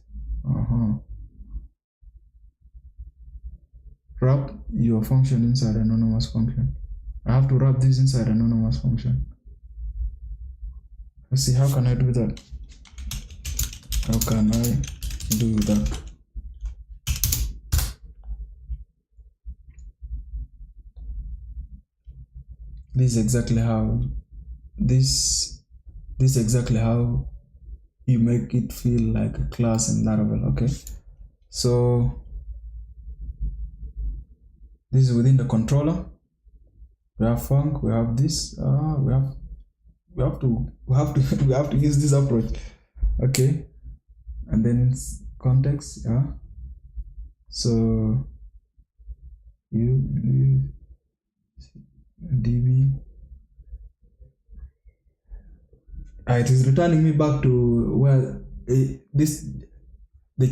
Wrap your function inside anonymous function. I have to wrap this inside anonymous function. Let's see, how can I do that? How can I do that? This is exactly how you make it feel like a class in Laravel. Okay, so this is within the controller. We have func, we have this, we have we have to we have to use this approach. Okay, and then context, yeah. So you db, it is returning me back to where the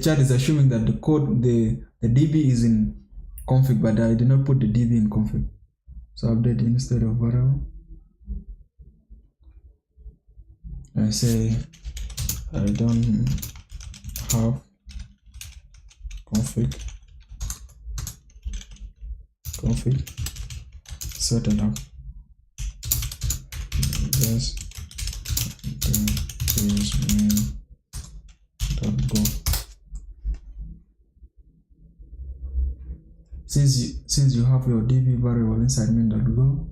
chart is assuming that the code, the db is in config, but I did not put the db in config. So update instead of variable. I say I don't have config set it up. Just main.go. Since you have your db variable inside main.go,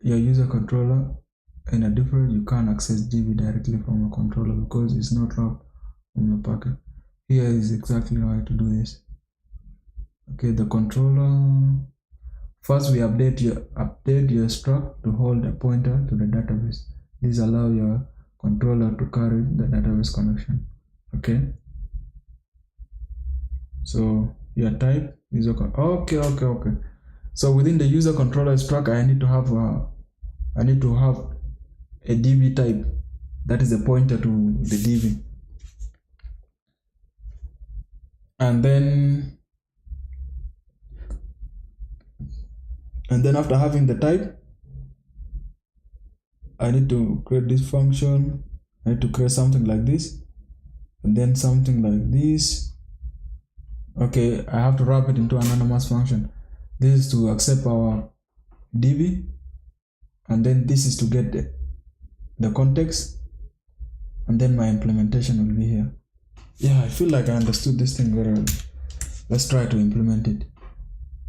your user controller in a default, you can't access db directly from a controller because it's not wrapped on the packet. Here is exactly how to do this. Okay, the controller, first we update your struct to hold a pointer to the database. This allows your controller to carry the database connection. Okay, so your type is okay. So within the user controller struct, I need to have a db type that is a pointer to the db, and then after having the type, I need to create this function. I need to create something like this, and then something like this. Okay, I have to wrap it into an anonymous function. This is to accept our db, and then this is to get the context, and then my implementation will be here. Yeah, I feel like I understood this thing very well. Let's try to implement it.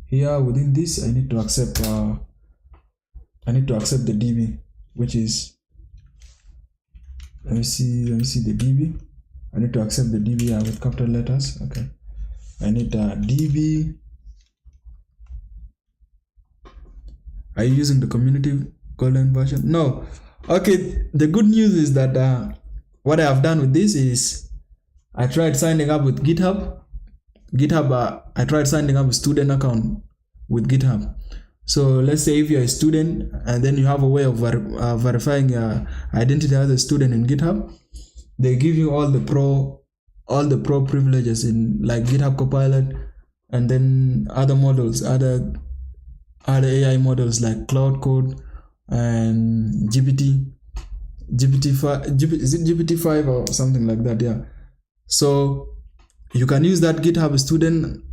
Here within this, I need to accept the db, which is, let me see the db. I need to accept the db with capital letters. Okay, I need a db. Are you using the community golden version? No. Okay, the good news is that what I have done with this is I tried signing up with GitHub. I tried signing up a student account with GitHub. So let's say if you're a student and then you have a way of verifying your identity as a student in GitHub, they give you all the pro privileges in like GitHub Copilot, and then other models, other AI models like Cloud Code and GPT-5, is it GPT-5 or something like that? Yeah. So you can use that GitHub student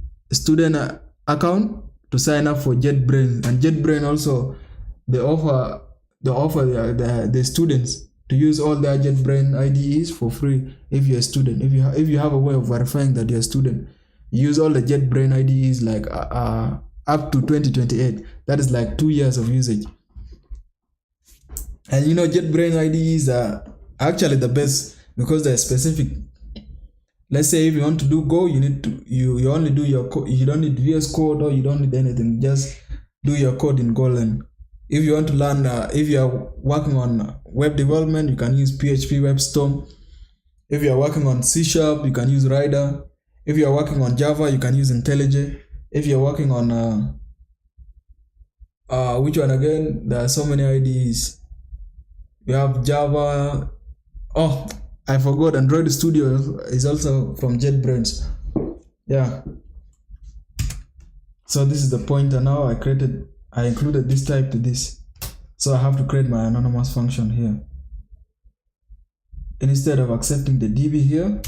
account to sign up for JetBrains, and JetBrains also they offer the students to use all their JetBrains IDEs for free if you're a student. If you have a way of verifying that you're a student, use all the JetBrains IDEs like up to 2028. That is like 2 years of usage. And you know, JetBrains IDEs are actually the best because they're specific. Let's say if you want to do Go, you need to you only do your code. You don't need VS Code or you don't need anything. Just do your code in Golang. If you want to learn, if you are working on web development, you can use PHP WebStorm. If you are working on C#, you can use Rider. If you are working on Java, you can use IntelliJ. If you are working on which one again? There are so many IDEs. You have Java. Oh, I forgot. Android Studio is also from JetBrains. Yeah. So this is the pointer now. I included this type to this. So I have to create my anonymous function here. And instead of accepting the DB here,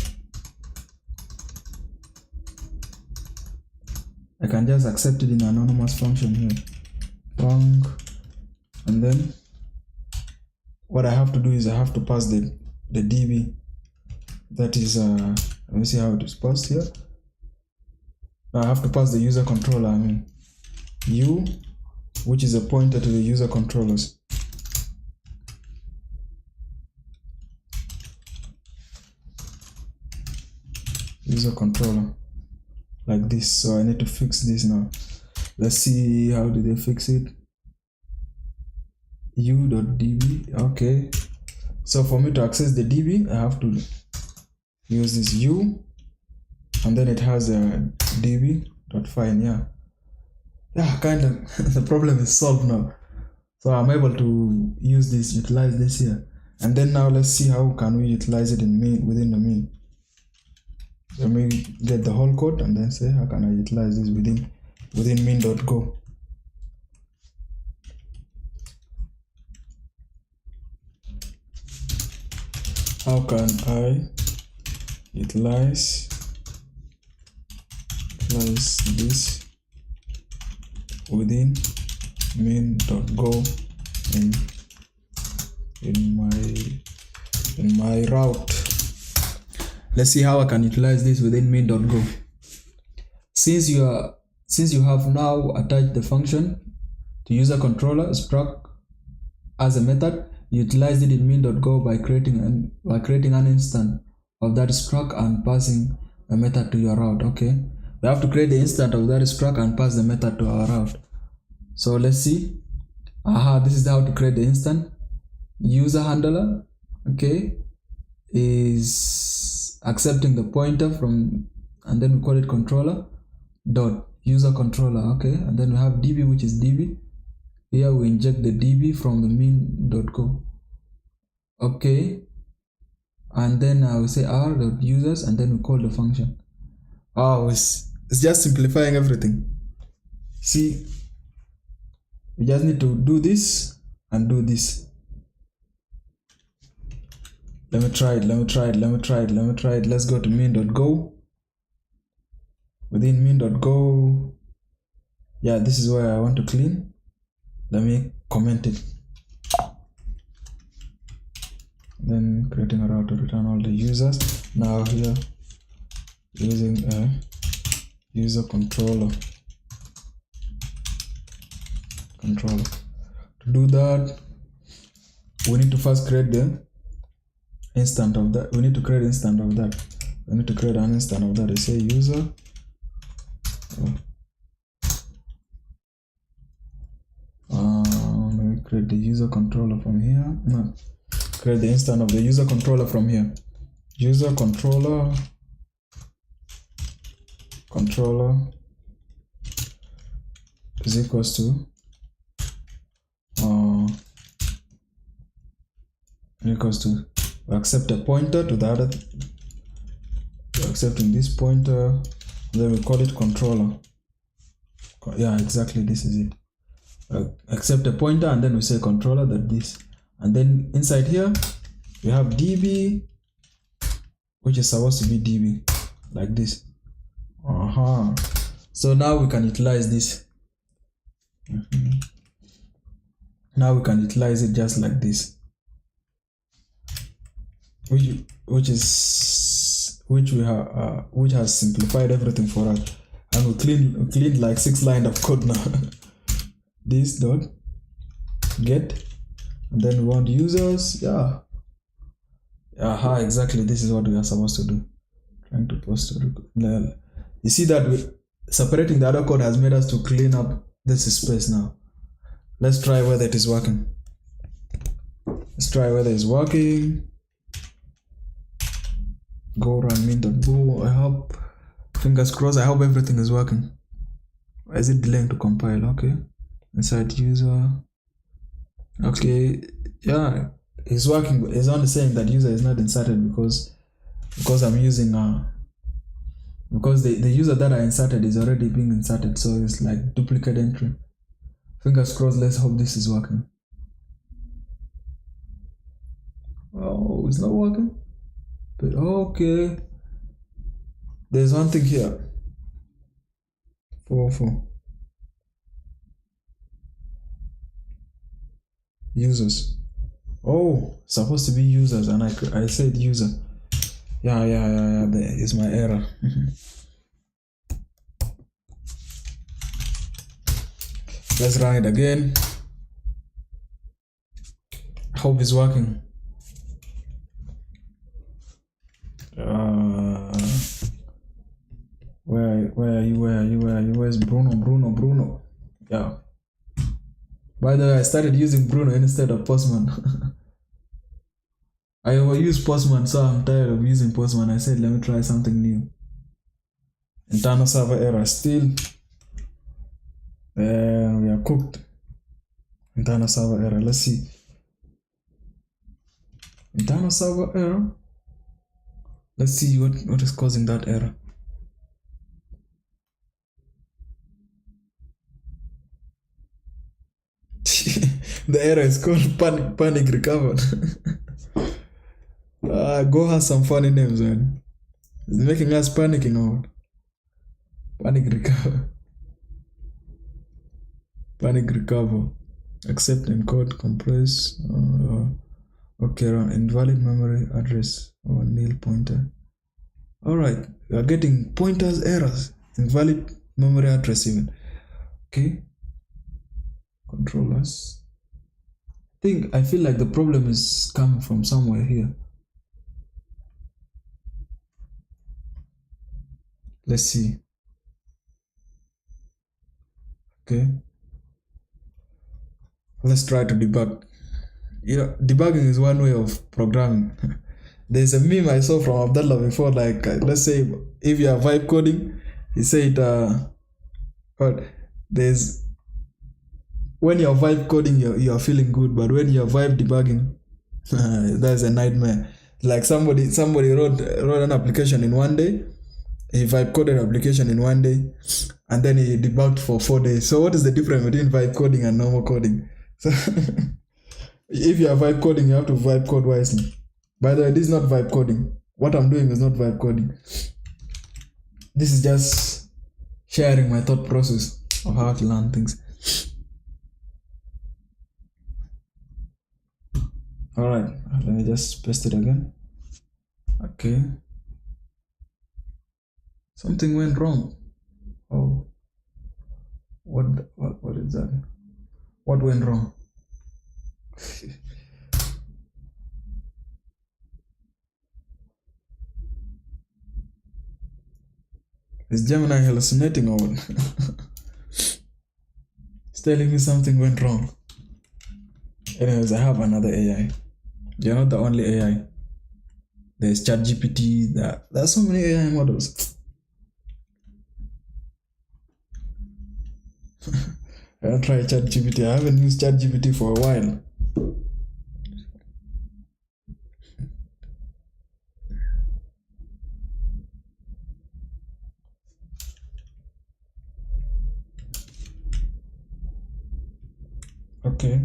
I can just accept it in an anonymous function here. Func, and then what I have to do is I have to pass the DB. That is let me see how it is passed here. I have to pass the user controller, I mean U, which is a pointer to the user controllers. User controller, like this. So I need to fix this now. Let's see how did they fix it. u.db. Okay, so for me to access the db, I have to use this u, and then it has a db.find. Yeah, kind of. The problem is solved now, so I'm able to utilize this here. And then now let's see how can we utilize it within the main. Let me get the whole code and then say how can I utilize this within main.go. How can I utilize this within main.go in my route? Let's see how I can utilize this within main.go. Since you have now attached the function to user controller struct as a method, utilize it in main.go by creating an instance of that struct and passing a method to your route. Okay, we have to create the instance of that struct and pass the method to our route. So let's see. This is how to create the instance. User handler, okay, is accepting the pointer from, and then we call it controller dot user controller. Okay, and then we have db, which is db. Here we inject the db from the main.go. Okay, and then I will say r.users, and then we call the function. It's just simplifying everything. See, we just need to do this and do this. Let me try it. Let's go to main.go. Within main.go, yeah, this is where I want to clean. Let me comment it. Then creating a route to return all the users. Now here, using a user controller. To do that, we need to first create the instance of that. We need to create an instance of that. You say user. Let me create the user controller from here. No, create the instance of the user controller from here. User controller is equals to we accept a pointer to the other. We're accepting this pointer, then we call it controller. Yeah, exactly, this is it. Accept a pointer and then we say controller that this, and then inside here we have db, which is supposed to be db like this. So now we can utilize this. Now we can utilize it just like this, which has simplified everything for us, and we cleaned like 6 lines of code now. This dot get, and then we want users. Exactly, this is what we are supposed to do. Trying to post it. You see that separating the other code has made us to clean up this space now. Let's try whether it is working. Go run main.go. I hope, fingers crossed, I hope everything is working. Why is it delaying to compile? Okay, inside user. Okay, yeah, it's working, but it's only saying that user is not inserted because I'm using because the user that I inserted is already being inserted, so it's like duplicate entry. Fingers crossed, let's hope this is working. Oh, it's not working. But okay. There's one thing here. 404. Users. Oh, supposed to be users, and I said user. Yeah. There is my error. Let's run it again. Hope it's working. Where are you? Where's Bruno? Yeah. By the way, I started using Bruno instead of Postman. I overuse Postman, so I'm tired of using Postman. I said, let me try something new. Internal server error still. We are cooked. Internal server error. Let's see. Internal server error. Let's see what is causing that error. The error is called panic recovered. Go has some funny names, man. It's making us panicking out. Panic recover. Panic recover. Accept encode compress. Okay, invalid memory address or nil pointer. Alright, we are getting pointers errors. Invalid memory address even. Okay. Controllers. I feel like the problem is coming from somewhere here. Let's see. Okay. Let's try to debug. Debugging is one way of programming. There's a meme I saw from Abdullah before, like let's say if you are vibe coding, he said there's when you're vibe coding you're feeling good, but when you're vibe debugging, that's a nightmare. Like somebody wrote an application in one day, he vibe coded application in one day, and then he debugged for 4 days. So what is the difference between vibe coding and normal coding? So if you are vibe coding, you have to vibe code wisely. By the way, this is not vibe coding. What I'm doing is not vibe coding. This is just sharing my thought process of how to learn things. Alright, let me just paste it again. Okay. Something went wrong. Oh. What is that? What went wrong? Is Gemini hallucinating or what? It's telling me something went wrong. Anyways, I have another AI. You're not the only AI. There's ChatGPT. There are so many AI models. I'll try ChatGPT. I haven't used ChatGPT for a while. Okay.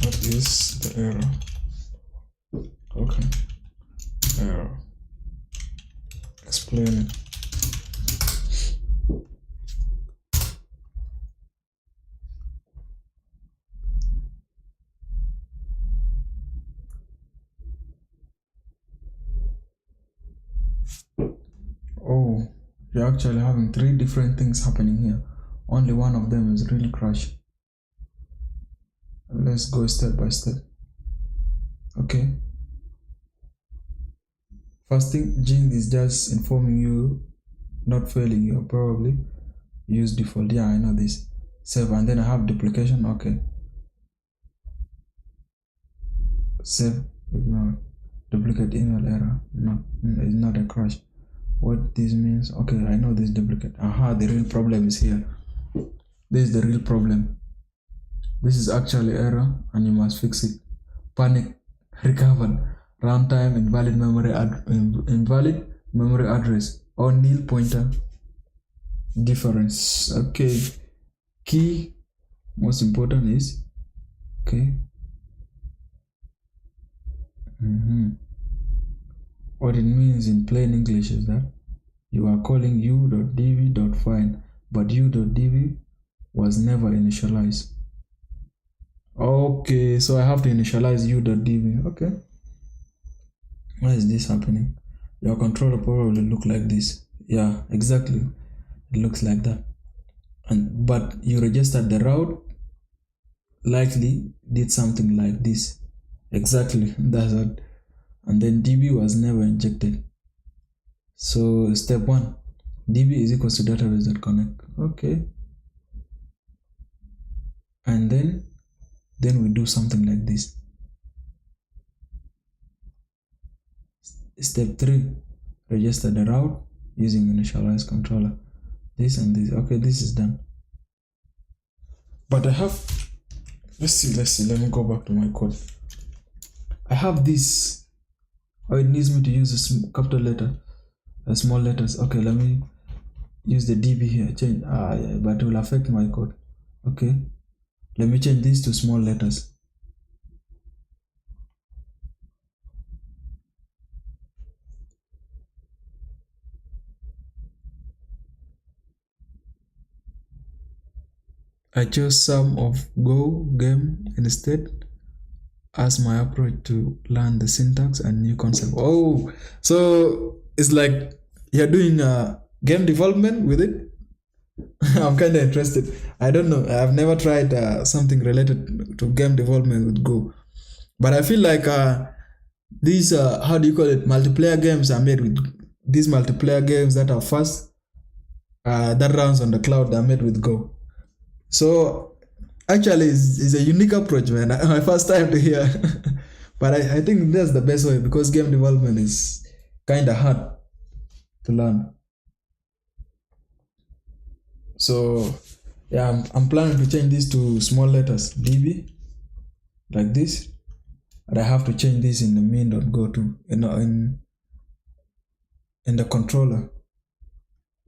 What is the error? Okay. Error. Explain it. Oh, you're actually having 3 different things happening here. Only one of them is really crashed. Let's go step by step. Okay. First thing, Jing is just informing you, not failing you. Probably use default. Yeah, I know this. Save, and then I have duplication. Okay. Save, ignore. Duplicate email error. No, it's not a crash. What this means? Okay, I know this duplicate. Aha, the real problem is here. This is the real problem. This is actually error, and you must fix it. Panic recovered. Runtime invalid memory address or nil pointer difference. Okay. Key most important is okay. What it means in plain English is that you are calling u.db.find, but u.db was never initialized. Okay, so I have to initialize u.db. Okay. Why is this happening? Your controller probably look like this. Yeah, exactly. It looks like that. But you registered the route, likely did something like this. Exactly, that's it. And then db was never injected. So step 1, db is equals to database.connect. Okay. and then we do something like this. Step 3, register the route using initialize controller. This and this. Okay, this is done. But I have, let's see, let me go back to my code. I have this. Oh, it needs me to use a capital letter, small letters. Okay, let me use the DB here. Change, yeah, but it will affect my code. Okay, let me change this to small letters. I chose sum of Go game instead as my approach to learn the syntax and new concept. Oh, so it's like you're doing game development with it. I'm kind of interested. I don't know. I've never tried something related to game development with Go, but I feel like these how do you call it, multiplayer games are made with these multiplayer games that are fast, that runs on the cloud, are made with Go. So actually it's a unique approach, man. My first time to hear. But I think that's the best way, because game development is kind of hard to learn. So yeah, I'm planning to change this to small letters, DB, like this. And I have to change this in the main.go too, in the controller.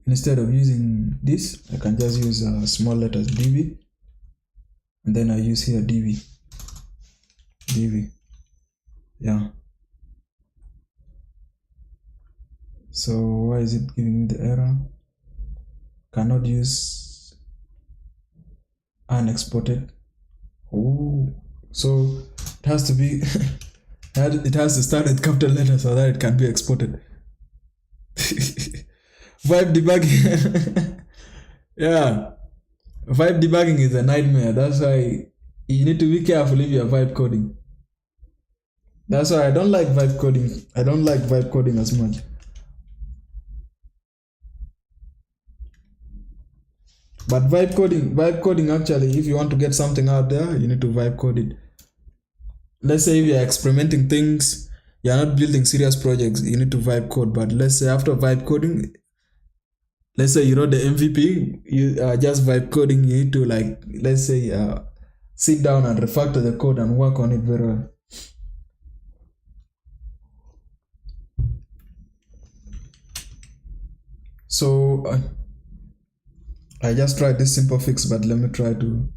Instead of using this, I can just use small letters DB, and then I use here DB. Yeah. So why is it giving me the error? Cannot use unexported. Oh, so it has to be it has to start with capital letters so that it can be exported. Vibe debugging. Yeah, vibe debugging is a nightmare. That's why you need to be careful if you're vibe coding. That's why I don't like vibe coding. I don't like vibe coding as much. But vibe coding actually, if you want to get something out there, you need to vibe code it. Let's say if you're experimenting things, you're not building serious projects, you need to vibe code. But let's say after vibe coding, let's say you wrote the MVP, you just vibe coding, you need to, like, let's say sit down and refactor the code and work on it very well. So I just tried this simple fix, but let me try to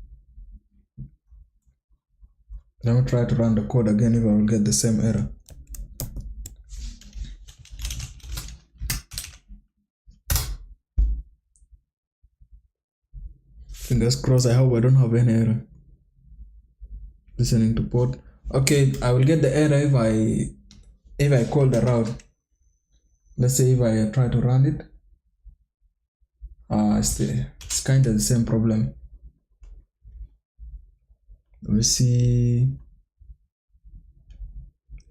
run the code again if I will get the same error. Fingers crossed. I hope I don't have any error. Listening to port. Okay, I will get the error if I call the route. Let's say if I try to run it. It's kind of the same problem. Let me see.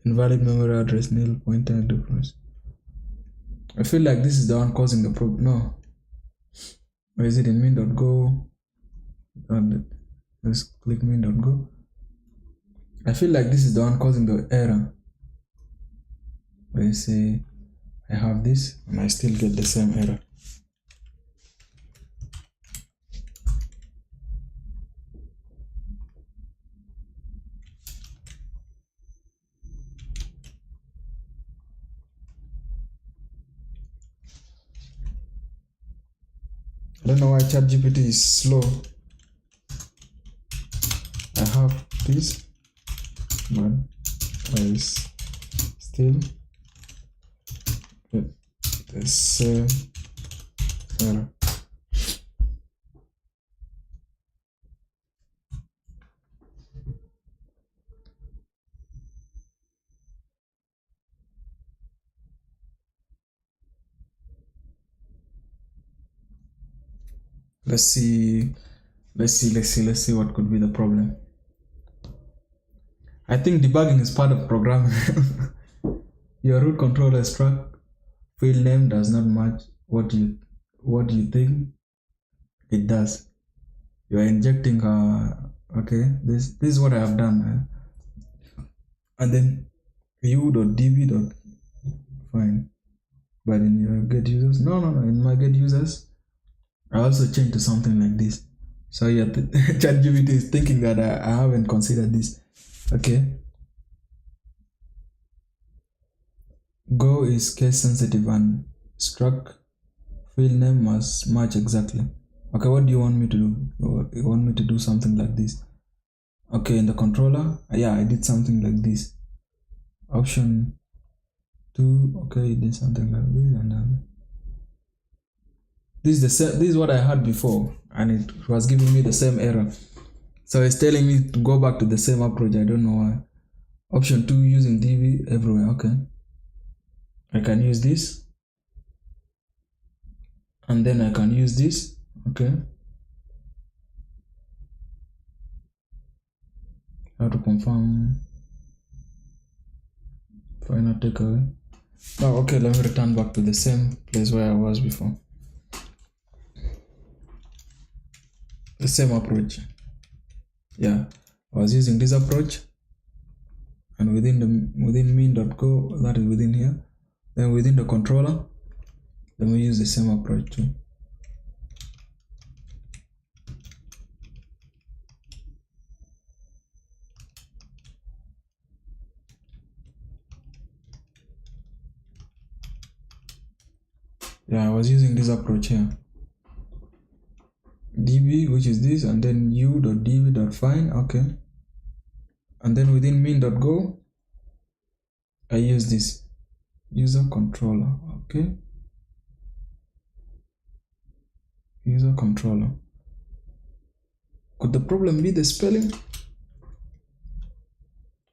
Invalid memory address, nil pointer difference. I feel like this is the one causing the problem. No. Or is it in main.go? Let's click main.go. I feel like this is the one causing the error. Let's say I have this and I still get the same error. I don't know why ChatGPT is slow. I have this, but I still get the same error. Let's see what could be the problem. I think debugging is part of programming. Your root controller struct field name does not match what you think it does. You are injecting Okay, this is what I have done. And then u.db.find. But in your get users, no, in my get users, I also changed to something like this. So yeah, ChatGPT is thinking that I haven't considered this. Okay. Go is case sensitive and struct field name must match exactly. Okay, what do you want me to do? You want me to do something like this? Okay, in the controller, yeah, I did something like this. Option 2, okay, I did something like this, and then this is what I had before, and it was giving me the same error. So it's telling me to go back to the same approach. I don't know why. Option 2, using DB everywhere. Okay, I can use this, and then I can use this. Okay, how to confirm final takeaway. Oh, okay, let me return back to the same place where I was before. The same approach. Yeah, I was using this approach, and within min.go, that is within here. Then within the controller, then we use the same approach too. Yeah, I was using this approach here. db, which is this, and then u.db.find. Okay, and then within min.go, I use this user controller. Okay, user controller. Could the problem be the spelling?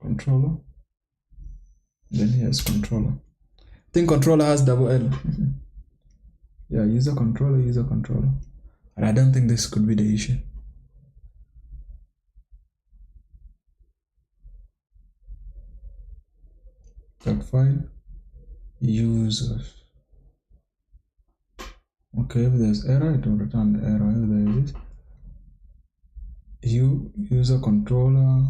Controller. Then here's controller. I think controller has double L. Yeah, user controller. And I don't think this could be the issue. That file, users. Okay, if there's error, it will return the error. If there is user controller,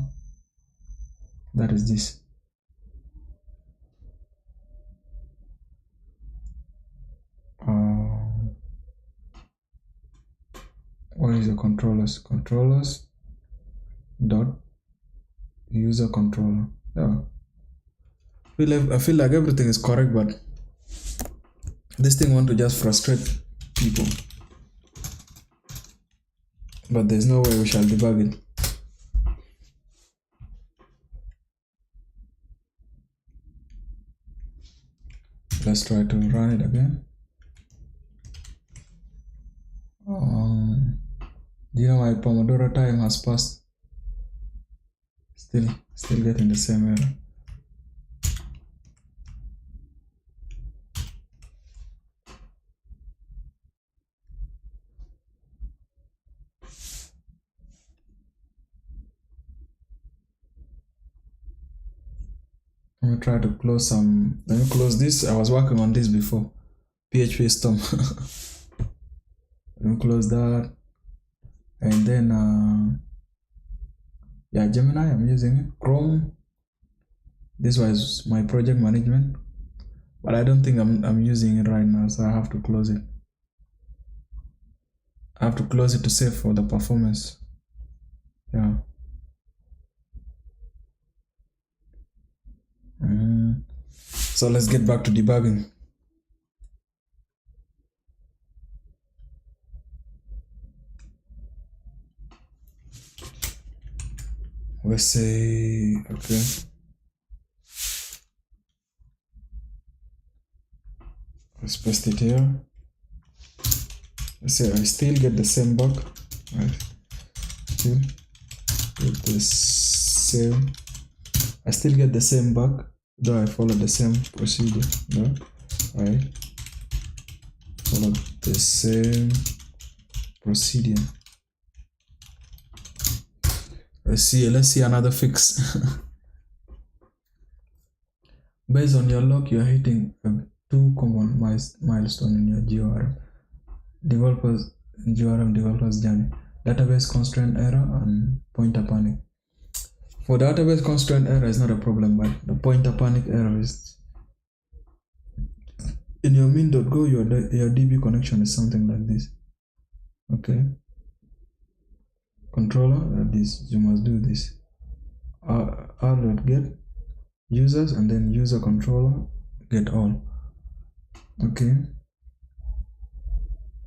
that is this. What is the controllers? Controllers dot user controller. Yeah. I feel like everything is correct, but this thing want to just frustrate people. But there's no way we shall debug it. Let's try to run it again. Do you know my Pomodoro time has passed? Still getting the same error. Let me try to close some. Let me close this. I was working on this before. PHP Storm. Let me close that. And then yeah, Gemini, I'm using it. Chrome. This was my project management, but I don't think I'm using it right now, so I have to close it. I have to close it to save for the performance. Yeah. So let's get back to debugging. Let's say, okay. Let's paste it here. Let's say I still get the same bug. Right. Still get the same. I still get the same bug, though I follow the same procedure. No? Right. Follow the same procedure. Let's see another fix. Based on your log, you are hitting two common milestones in your GORM developers journey. database constraint error and pointer panic. For database constraint error is not a problem, but the pointer panic error is in your min.go, your DB connection is something like this. Okay. Controller, this, you must do this. R.get users and then user controller get all. Okay.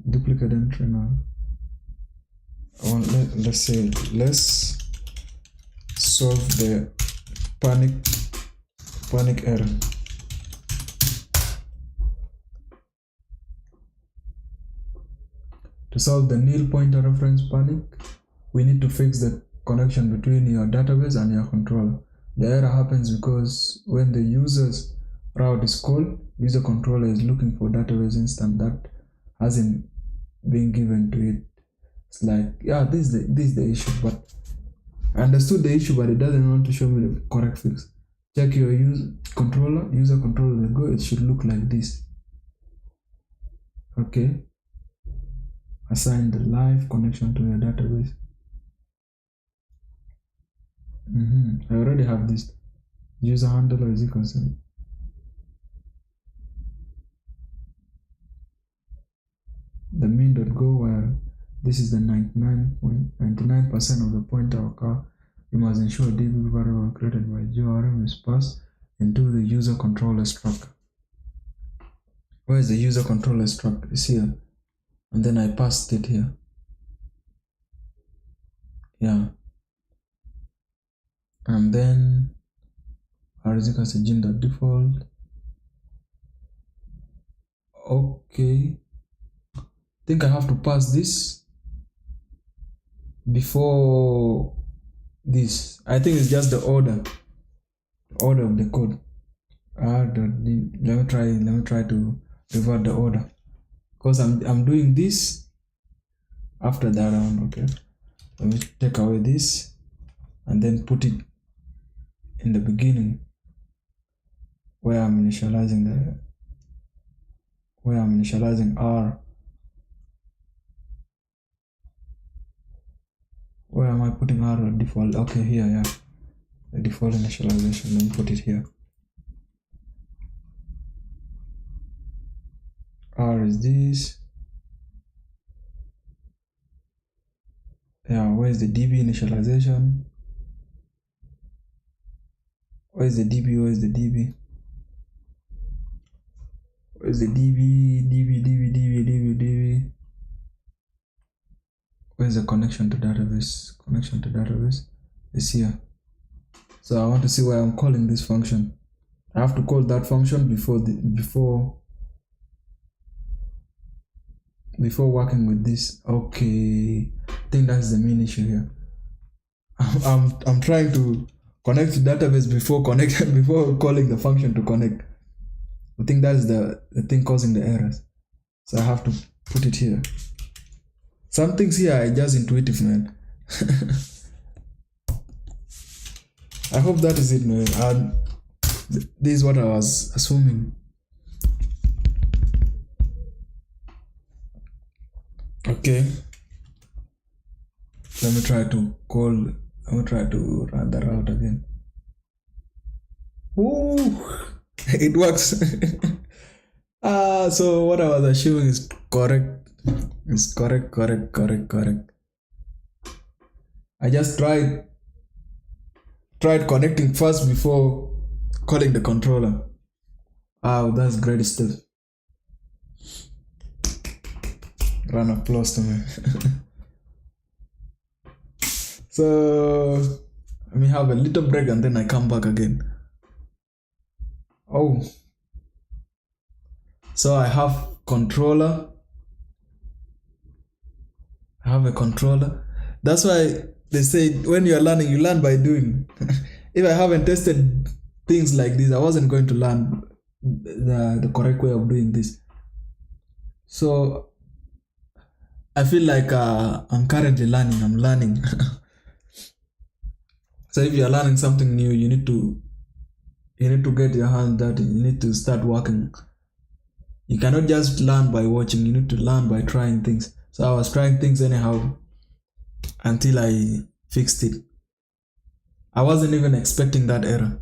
Duplicate entry now. Let's say let's solve the panic error. To solve the nil pointer reference panic, we need to fix the connection between your database and your controller. The error happens because when the user's route is called, user controller is looking for database instance that hasn't been given to it. It's like, yeah, this is the issue, but I understood the issue, but it doesn't want to show me the correct fix. Check your user controller, go, it should look like this. Okay. Assign the live connection to your database. I already have this. User handler is equal to the min.go, where this is the 99.99% of the pointer occur. You must ensure DB variable created by GRM is passed into the user controller struct. Where is the user controller struct? It's here. And then I passed it here. Yeah. And then r=gin.default. Okay. I think I have to pass this before this. I think it's just the order of the code. Let me try to revert the order, because I'm doing this after that round. Okay, let me take away this and then put it in the beginning where I'm initializing R. Where am I putting R at default? Okay, here, yeah, the default initialization. Let me put it here. R is this. Yeah, where's the DB initialization? Where's the DB? Where's the DB? Where's the DB? DB. Where's the connection to database? Connection to database is here. So I want to see why I'm calling this function. I have to call that function before working with this. Okay, I think that's the main issue here. I'm trying to connect to database before calling the function to connect. I think that's the thing causing the errors. So I have to put it here. Some things here are just intuitive, man. I hope that is it, man. And this is what I was assuming. Okay. Let me try to run the route again. Ooh, it works. So what I was assuming is correct. It's correct. I just tried connecting first before calling the controller. Wow, that's great stuff. Round of applause to me. So let me have a little break and then I come back again. Oh, so I have controller. I have a controller. That's why they say when you are learning, you learn by doing. If I haven't tested things like this, I wasn't going to learn the correct way of doing this. So I feel like I'm currently learning. I'm learning. So if you are learning something new, you need to get your hand dirty. You need to start working. You cannot just learn by watching. You need to learn by trying things. So I was trying things anyhow. until I fixed it. I wasn't even expecting that error.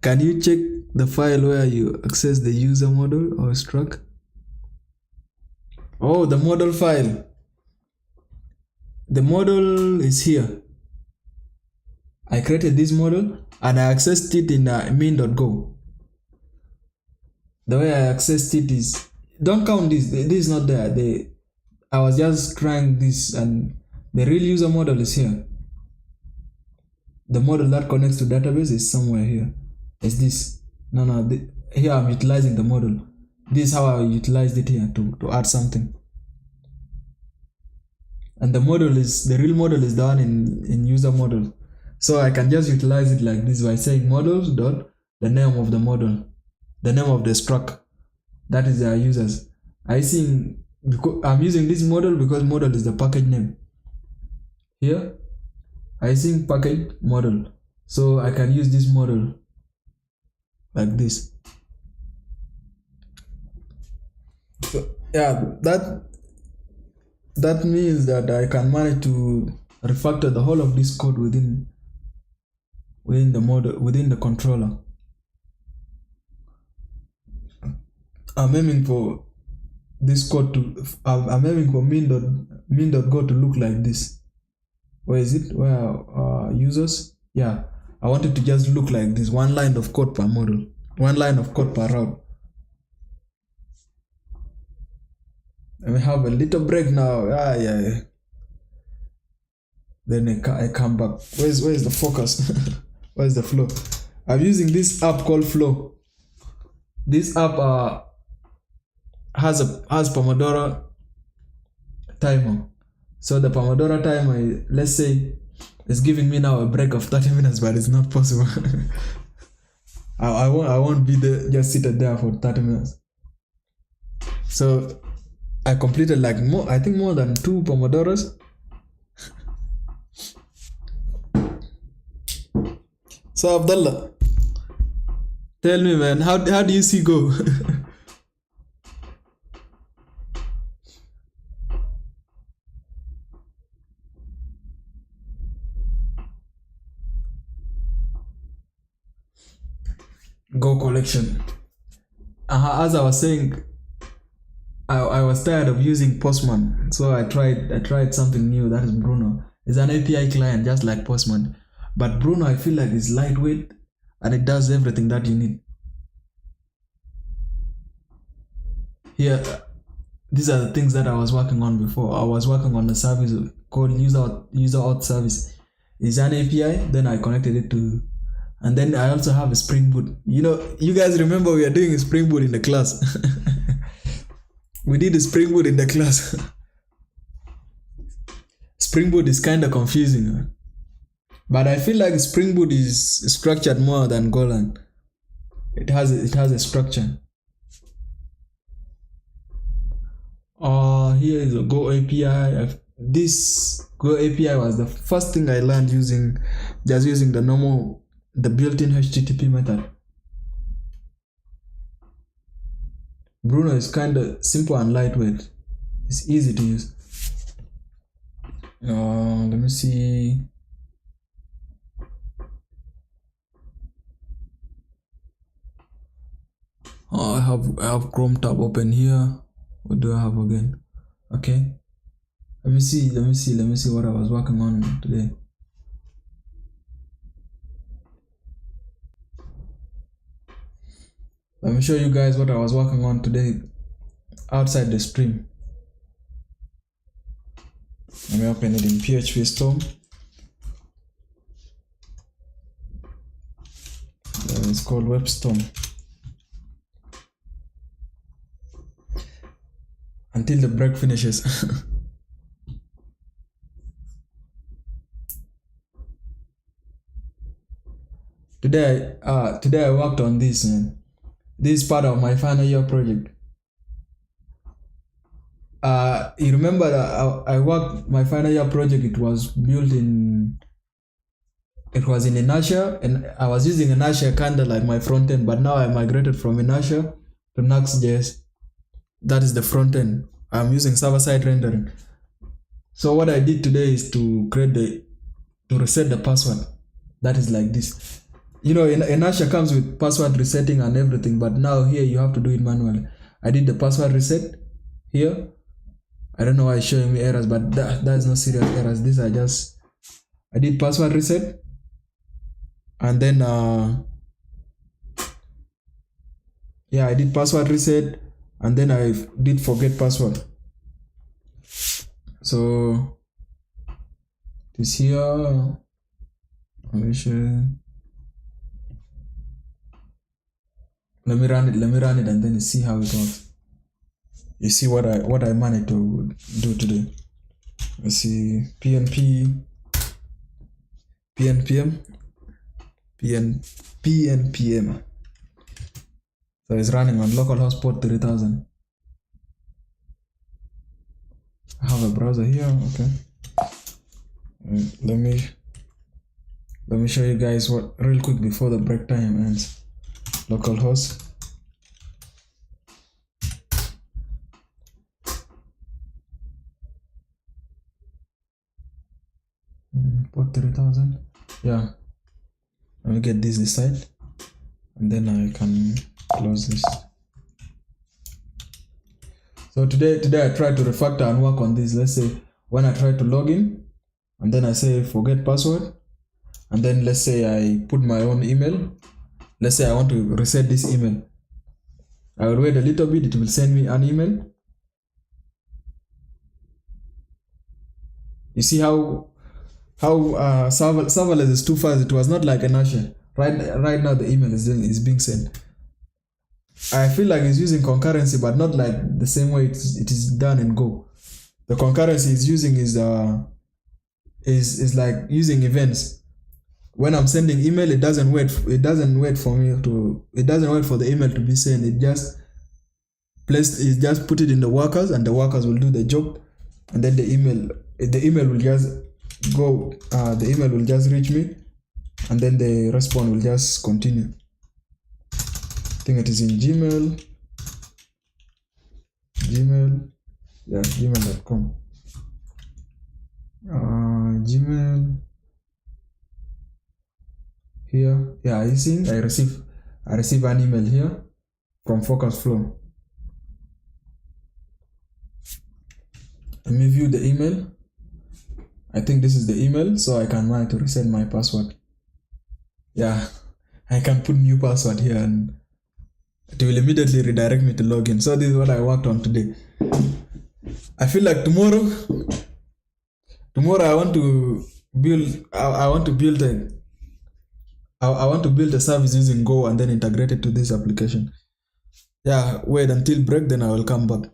Can you check the file where you access the user model or struct? Oh, the model file. The model is here. I created this model and I accessed it in min.go. The way I accessed it is, don't count this, this is not there. I was just trying this, and the real user model is here. The model that connects to database is somewhere here. It's this. Here I'm utilizing the model. This is how I utilized it here to add something. And the real model is the one in user model. So I can just utilize it like this by saying models dot the name of the model, the name of the struct. That is their users. I'm using this model because model is the package name. Here, I think package model. So I can use this model like this. So yeah, that means that I can manage to refactor the whole of this code within the model, within the controller. I'm aiming for this code I'm aiming for min.go to look like this. Where is it? Where users? Yeah, I want it to just look like this. One line of code per model, one line of code per route. Let me have a little break now. Yeah. Then I come back. Where's the focus? Where's the flow? I'm using this app called Flow. This app has Pomodoro timer. So the Pomodoro timer, let's say, is giving me now a break of 30 minutes, but it's not possible. I won't be there, just seated there for 30 minutes. So I completed like more than 2 Pomodoros. So Abdullah, tell me, man, how do you see Go? Go collection. As I was saying, I was tired of using Postman, so I tried something new. That is Bruno. It's an API client just like Postman, but Bruno I feel like is lightweight and it does everything that you need. Here, these are the things that I was working on before. I was working on a service called user auth service. It's an API. Then I connected it to, and then I also have a Spring Boot. You guys remember we are doing a Spring Boot in the class. We did a Spring Boot in the class. Spring Boot is kind of confusing, but I feel like Spring Boot is structured more than Golang. It has a structure. Here is a Go API. This Go API was the first thing I learned using the built-in HTTP method. Bruno is kind of simple and lightweight. It's easy to use. Let me see. I have Chrome tab open here. What do I have again? Okay. Let me see what I was working on today. Let me show you guys what I was working on today outside the stream. Let me open it in PHP Storm. It's called WebStorm. Until the break finishes. Today I worked on this, man. This is part of my final year project. You remember that I worked my final year project. It was in Inertia, and I was using Inertia kind of like my front end, but now I migrated from Inertia to Nuxt.js. That is the front end. I'm using server-side rendering. So what I did today is to reset the password. That is like this. You know, Inertia comes with password resetting and everything, but now here you have to do it manually. I did the password reset here. I don't know why it's showing me errors, but that's not serious errors. These are just, I did password reset, and then yeah, I did password reset, and then I did forget password. So this here, let me run it, and then see how it works. You see what I managed to do today. Let's see, PNP, PNPM, PNPM. So it's running on localhost port 3000. I have a browser here. Okay. Let me show you guys what real quick before the break time ends. Localhost. Port 3000. Yeah. Let me get this side, and then I can close this. So today I tried to refactor and work on this. Let's say when I try to log in, and then I say forget password, and then let's say I put my own email. Let's say I want to reset this email. I will wait a little bit, it will send me an email. You see how serverless is too fast. It was not like Inertia. Right now the email is being sent. I feel like it's using concurrency, but not like the same way it is done in Go. The concurrency it's using is like using events. When I'm sending email, it doesn't wait for the email to be sent. It just put it in the workers, and the workers will do the job, and then the email will just go. The email will just reach me, and then the response will just continue. I think it is in Gmail. Yeah, gmail.com. Gmail. Here, yeah, I see. I receive an email here from FocusFlow. Let me view the email. I think this is the email, so I can manage to reset my password. Yeah, I can put new password here, and it will immediately redirect me to login. So this is what I worked on today. I feel like tomorrow I want to build. I want to build a service using Go and then integrate it to this application. Yeah, wait until break, then I will come back.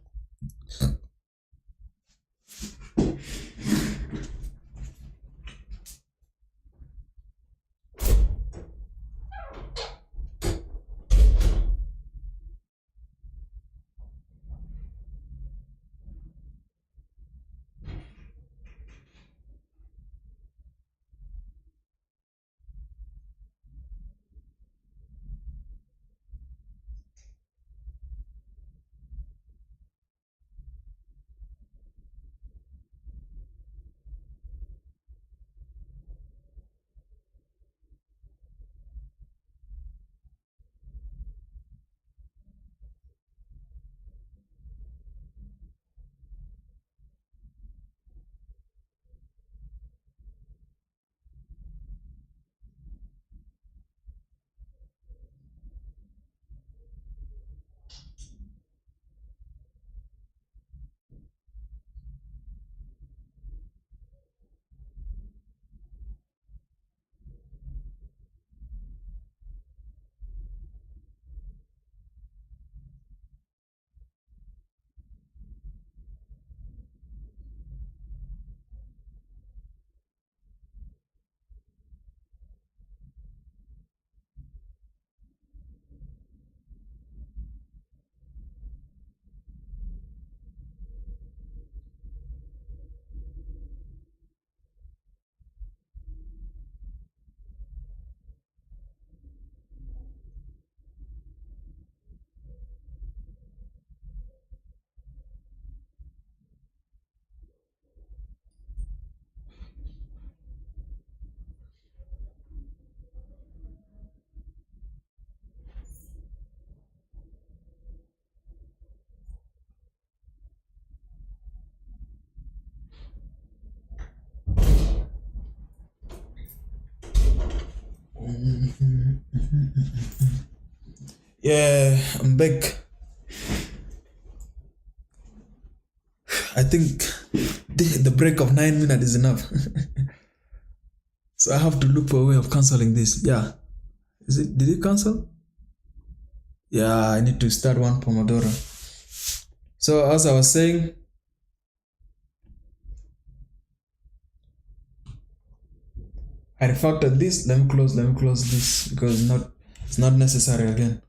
Yeah, I'm back. I think the break of 9 minutes is enough. So I have to look for a way of cancelling this. Yeah. Did it cancel? Yeah, I need to start one Pomodoro. So as I was saying, I refactored this. Let me close this because it's not necessary again.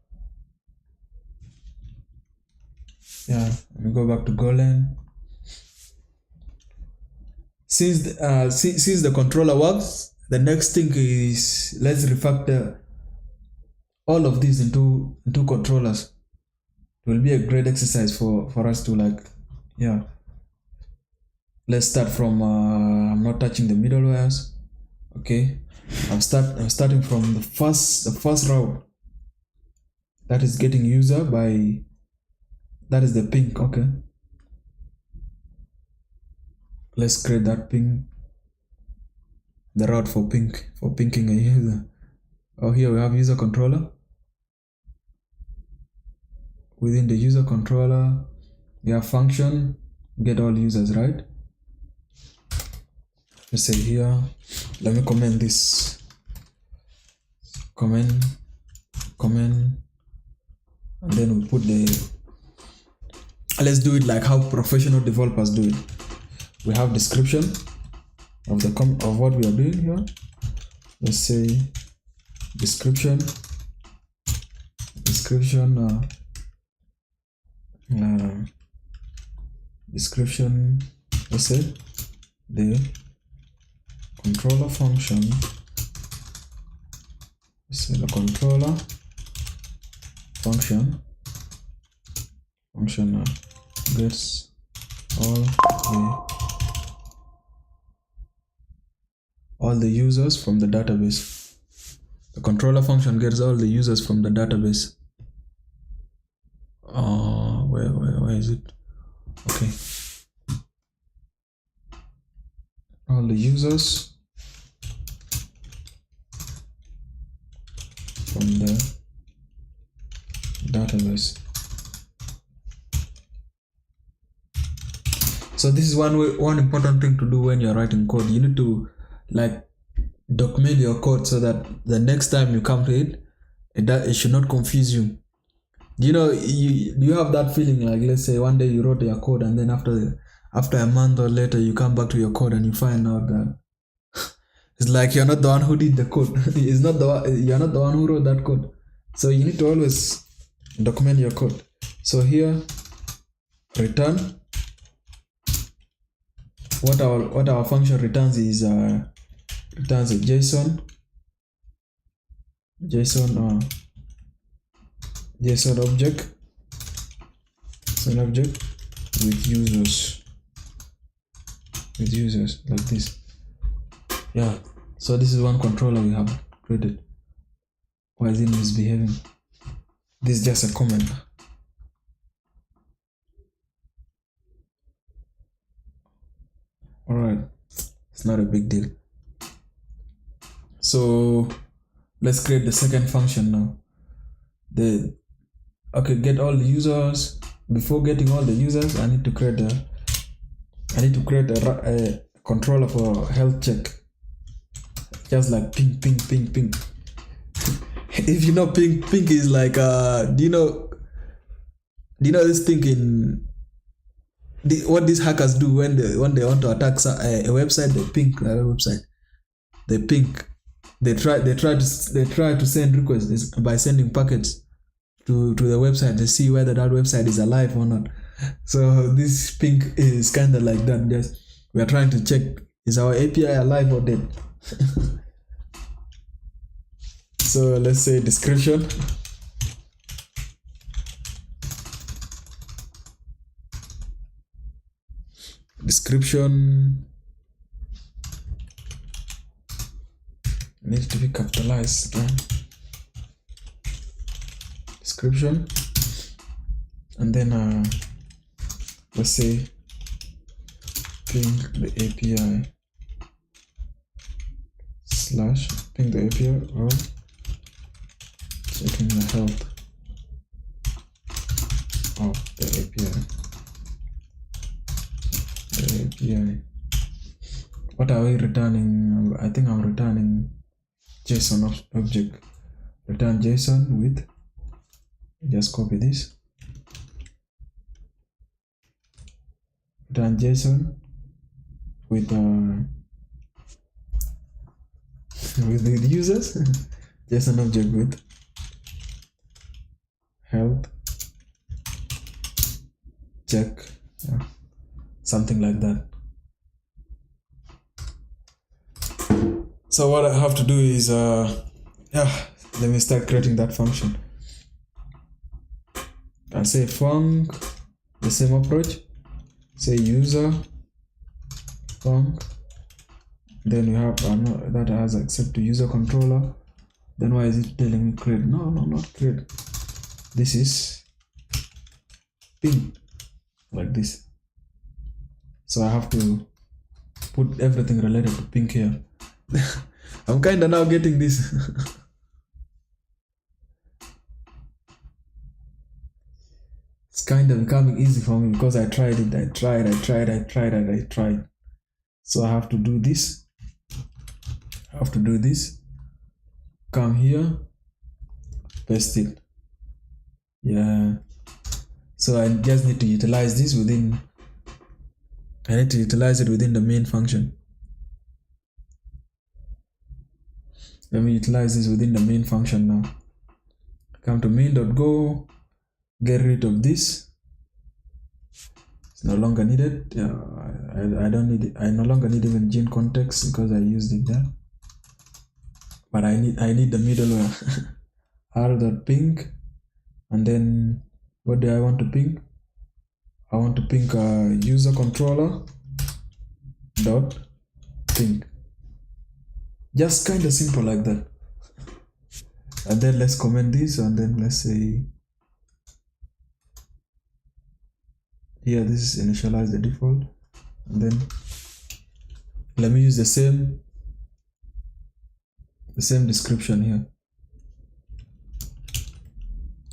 Yeah, let me go back to Golang. Since the controller works, the next thing is let's refactor all of these into controllers. It will be a great exercise for us to let's start from I'm not touching the middlewares. Okay, I'm starting from the first route, that is getting user by, that is the ping. Okay, let's create that ping, the route for pinking a user. Oh, here we have user controller. Within the user controller, we have function get all users, right? Let's say here, let me comment this, comment, and then we put let's do it like how professional developers do it. We have description of what we are doing here. Let's say description, let's say the controller function, so the controller function gets all the users from the database. The controller function gets all the users from the database. Where is it? Okay, all the users from the database. So this is one important thing to do when you're writing code. You need to document your code so that the next time you come to it should not confuse you. You have that feeling, like let's say one day you wrote your code and then after a month or later you come back to your code and you find out that it's like you're not the one who did the code. You're not the one who wrote that code. So you need to always document your code. So here, return, what our function returns is returns a JSON object, with users like this. Yeah, so this is one controller we have created. Why is it misbehaving? This is just a comment. All right, it's not a big deal. So let's create the second function now. Get all the users. Before getting all the users, I need to create a controller for health check. Just like ping. If you know ping is like do you know this thing what these hackers do when they want to attack a website? They ping a website. They try to send requests by sending packets to the website to see whether that website is alive or not. So this ping is kind of like that. Just we are trying to check, is our API alive or dead? So let's say description. Needs to be capitalized again. Description, and then let's say ping the API / ping the API or checking the health of the API. What are we returning? I think I'm returning JSON object. Return JSON with, just copy this. Return JSON with the users. JSON object with health check, something like that. So what I have to do is let me start creating that function. I'll say func, the same approach, say user func, then you have that has accept to user controller. Then why is it telling me create? No, not create. This is ping, like this. So I have to put everything related to ping here. I'm kinda now getting this. It's kind of becoming easy for me because I tried it. I tried. So I have to do this. Come here, paste it. Yeah. So I just need to utilize this within. I need to utilize it within the main function. Let me utilize this within the main function now. Come to main.go, get rid of this. It's no longer needed. Yeah, I don't need it. I no longer need even gene context because I used it there. But I need the middleware. r.ping, and then what do I want to ping? I want to ping user controller dot ping. Just kind of simple like that. And then let's comment this, and then let's say here this is initialize the default, and then let me use the same description here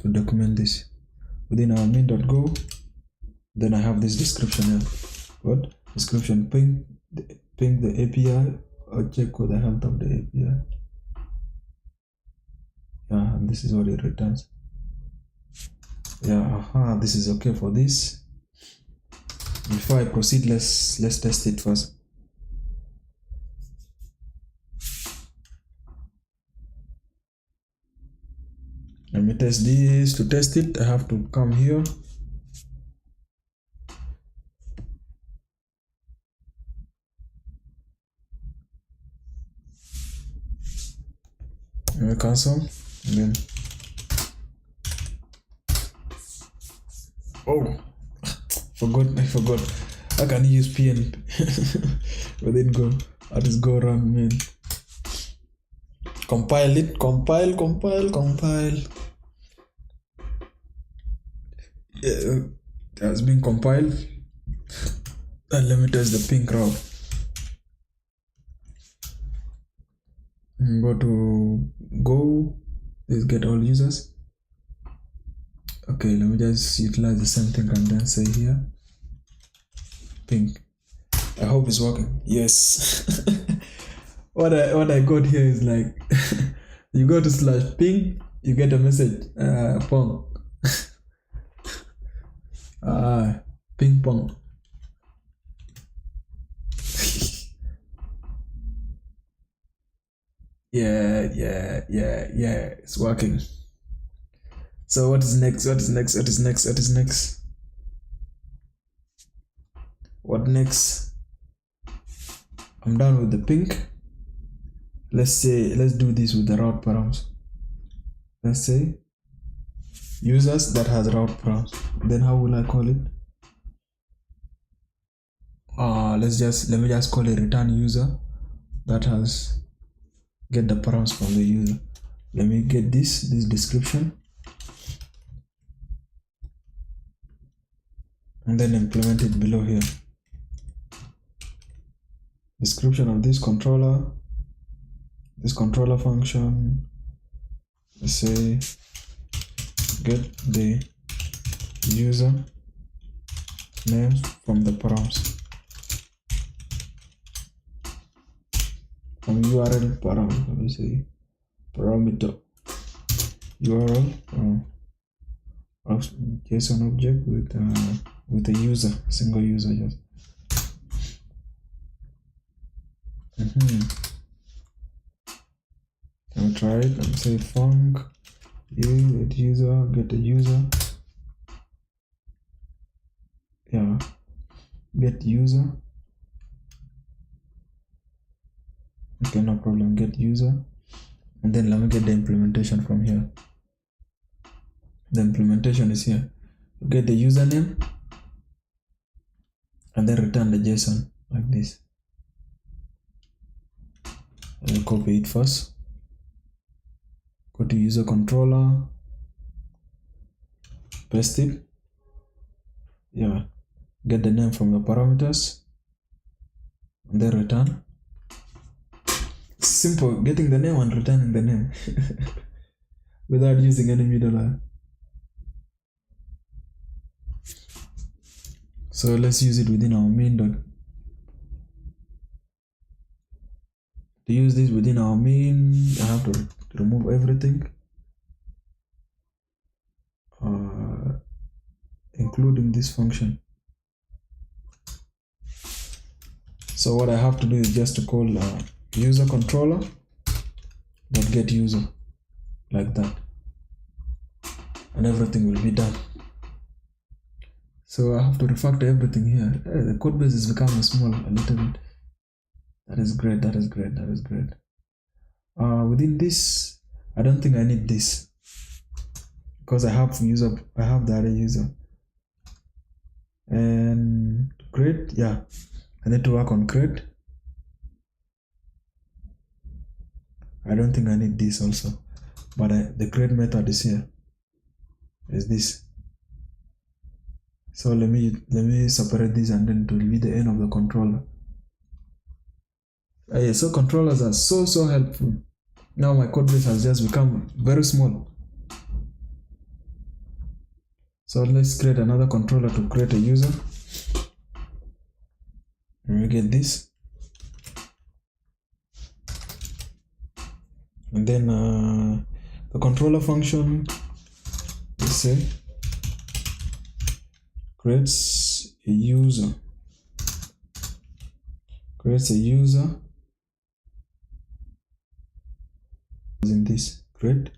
to document this within our main.go. Then I have this description here. What description? Ping the API or check for the health of the API. Yeah, and this is what it returns. Yeah, this is okay for this. Before I proceed, let's test it first. Let me test this. To test it, I have to come here. Cancel, and then I forgot. I can use PNP within Go. That is Go run main. Compile it. Compile. Yeah, it has been compiled. And let me test the ping route. Go to Go. Let's get all users. Okay, let me just utilize the same thing and then say here ping. I hope it's working. Yes. What I got here is like you go to /ping, you get a message pong. Ping pong. Yeah, it's working. So what is next? What next? I'm done with the ping. Let's do this with the route params. Let's say users that has route params. Then how will I call it? Let me just call it return user that has get the params from the user. Let me get this description and then implement it below here. Description of this controller function, let's say get the user name from the params, from URL parameter. Let me say parameter URL of JSON object with a user, single user just. I'll try it. Let me say func get user, get a user. Yeah, get user. Okay, no problem. Get user, and then let me get the implementation from here. The implementation is here. Get the username and then return the JSON like this. I'll copy it first. Go to user controller, paste it. Yeah, get the name from the parameters and then return. Simple, getting the name and returning the name without using any middleware. So let's use it within our main dot. To use this within our main, I have to remove everything, including this function. So what I have to do is just to call user controller dot get user like that, and everything will be done. So I have to refactor everything here. The code base is becoming small a little bit. That is great. That is great. That is great. Within this, I don't think I need this because I have user. I have the other user. And create. Yeah, I need to work on create. I don't think I need this also, but the create method is here. Is this. So let me separate this, and then it will be the end of the controller. Yeah, so controllers are so helpful. Now my code base has just become very small. So let's create another controller to create a user. And we get this. And then the controller function, let's say, creates a user. Creates a user. In this create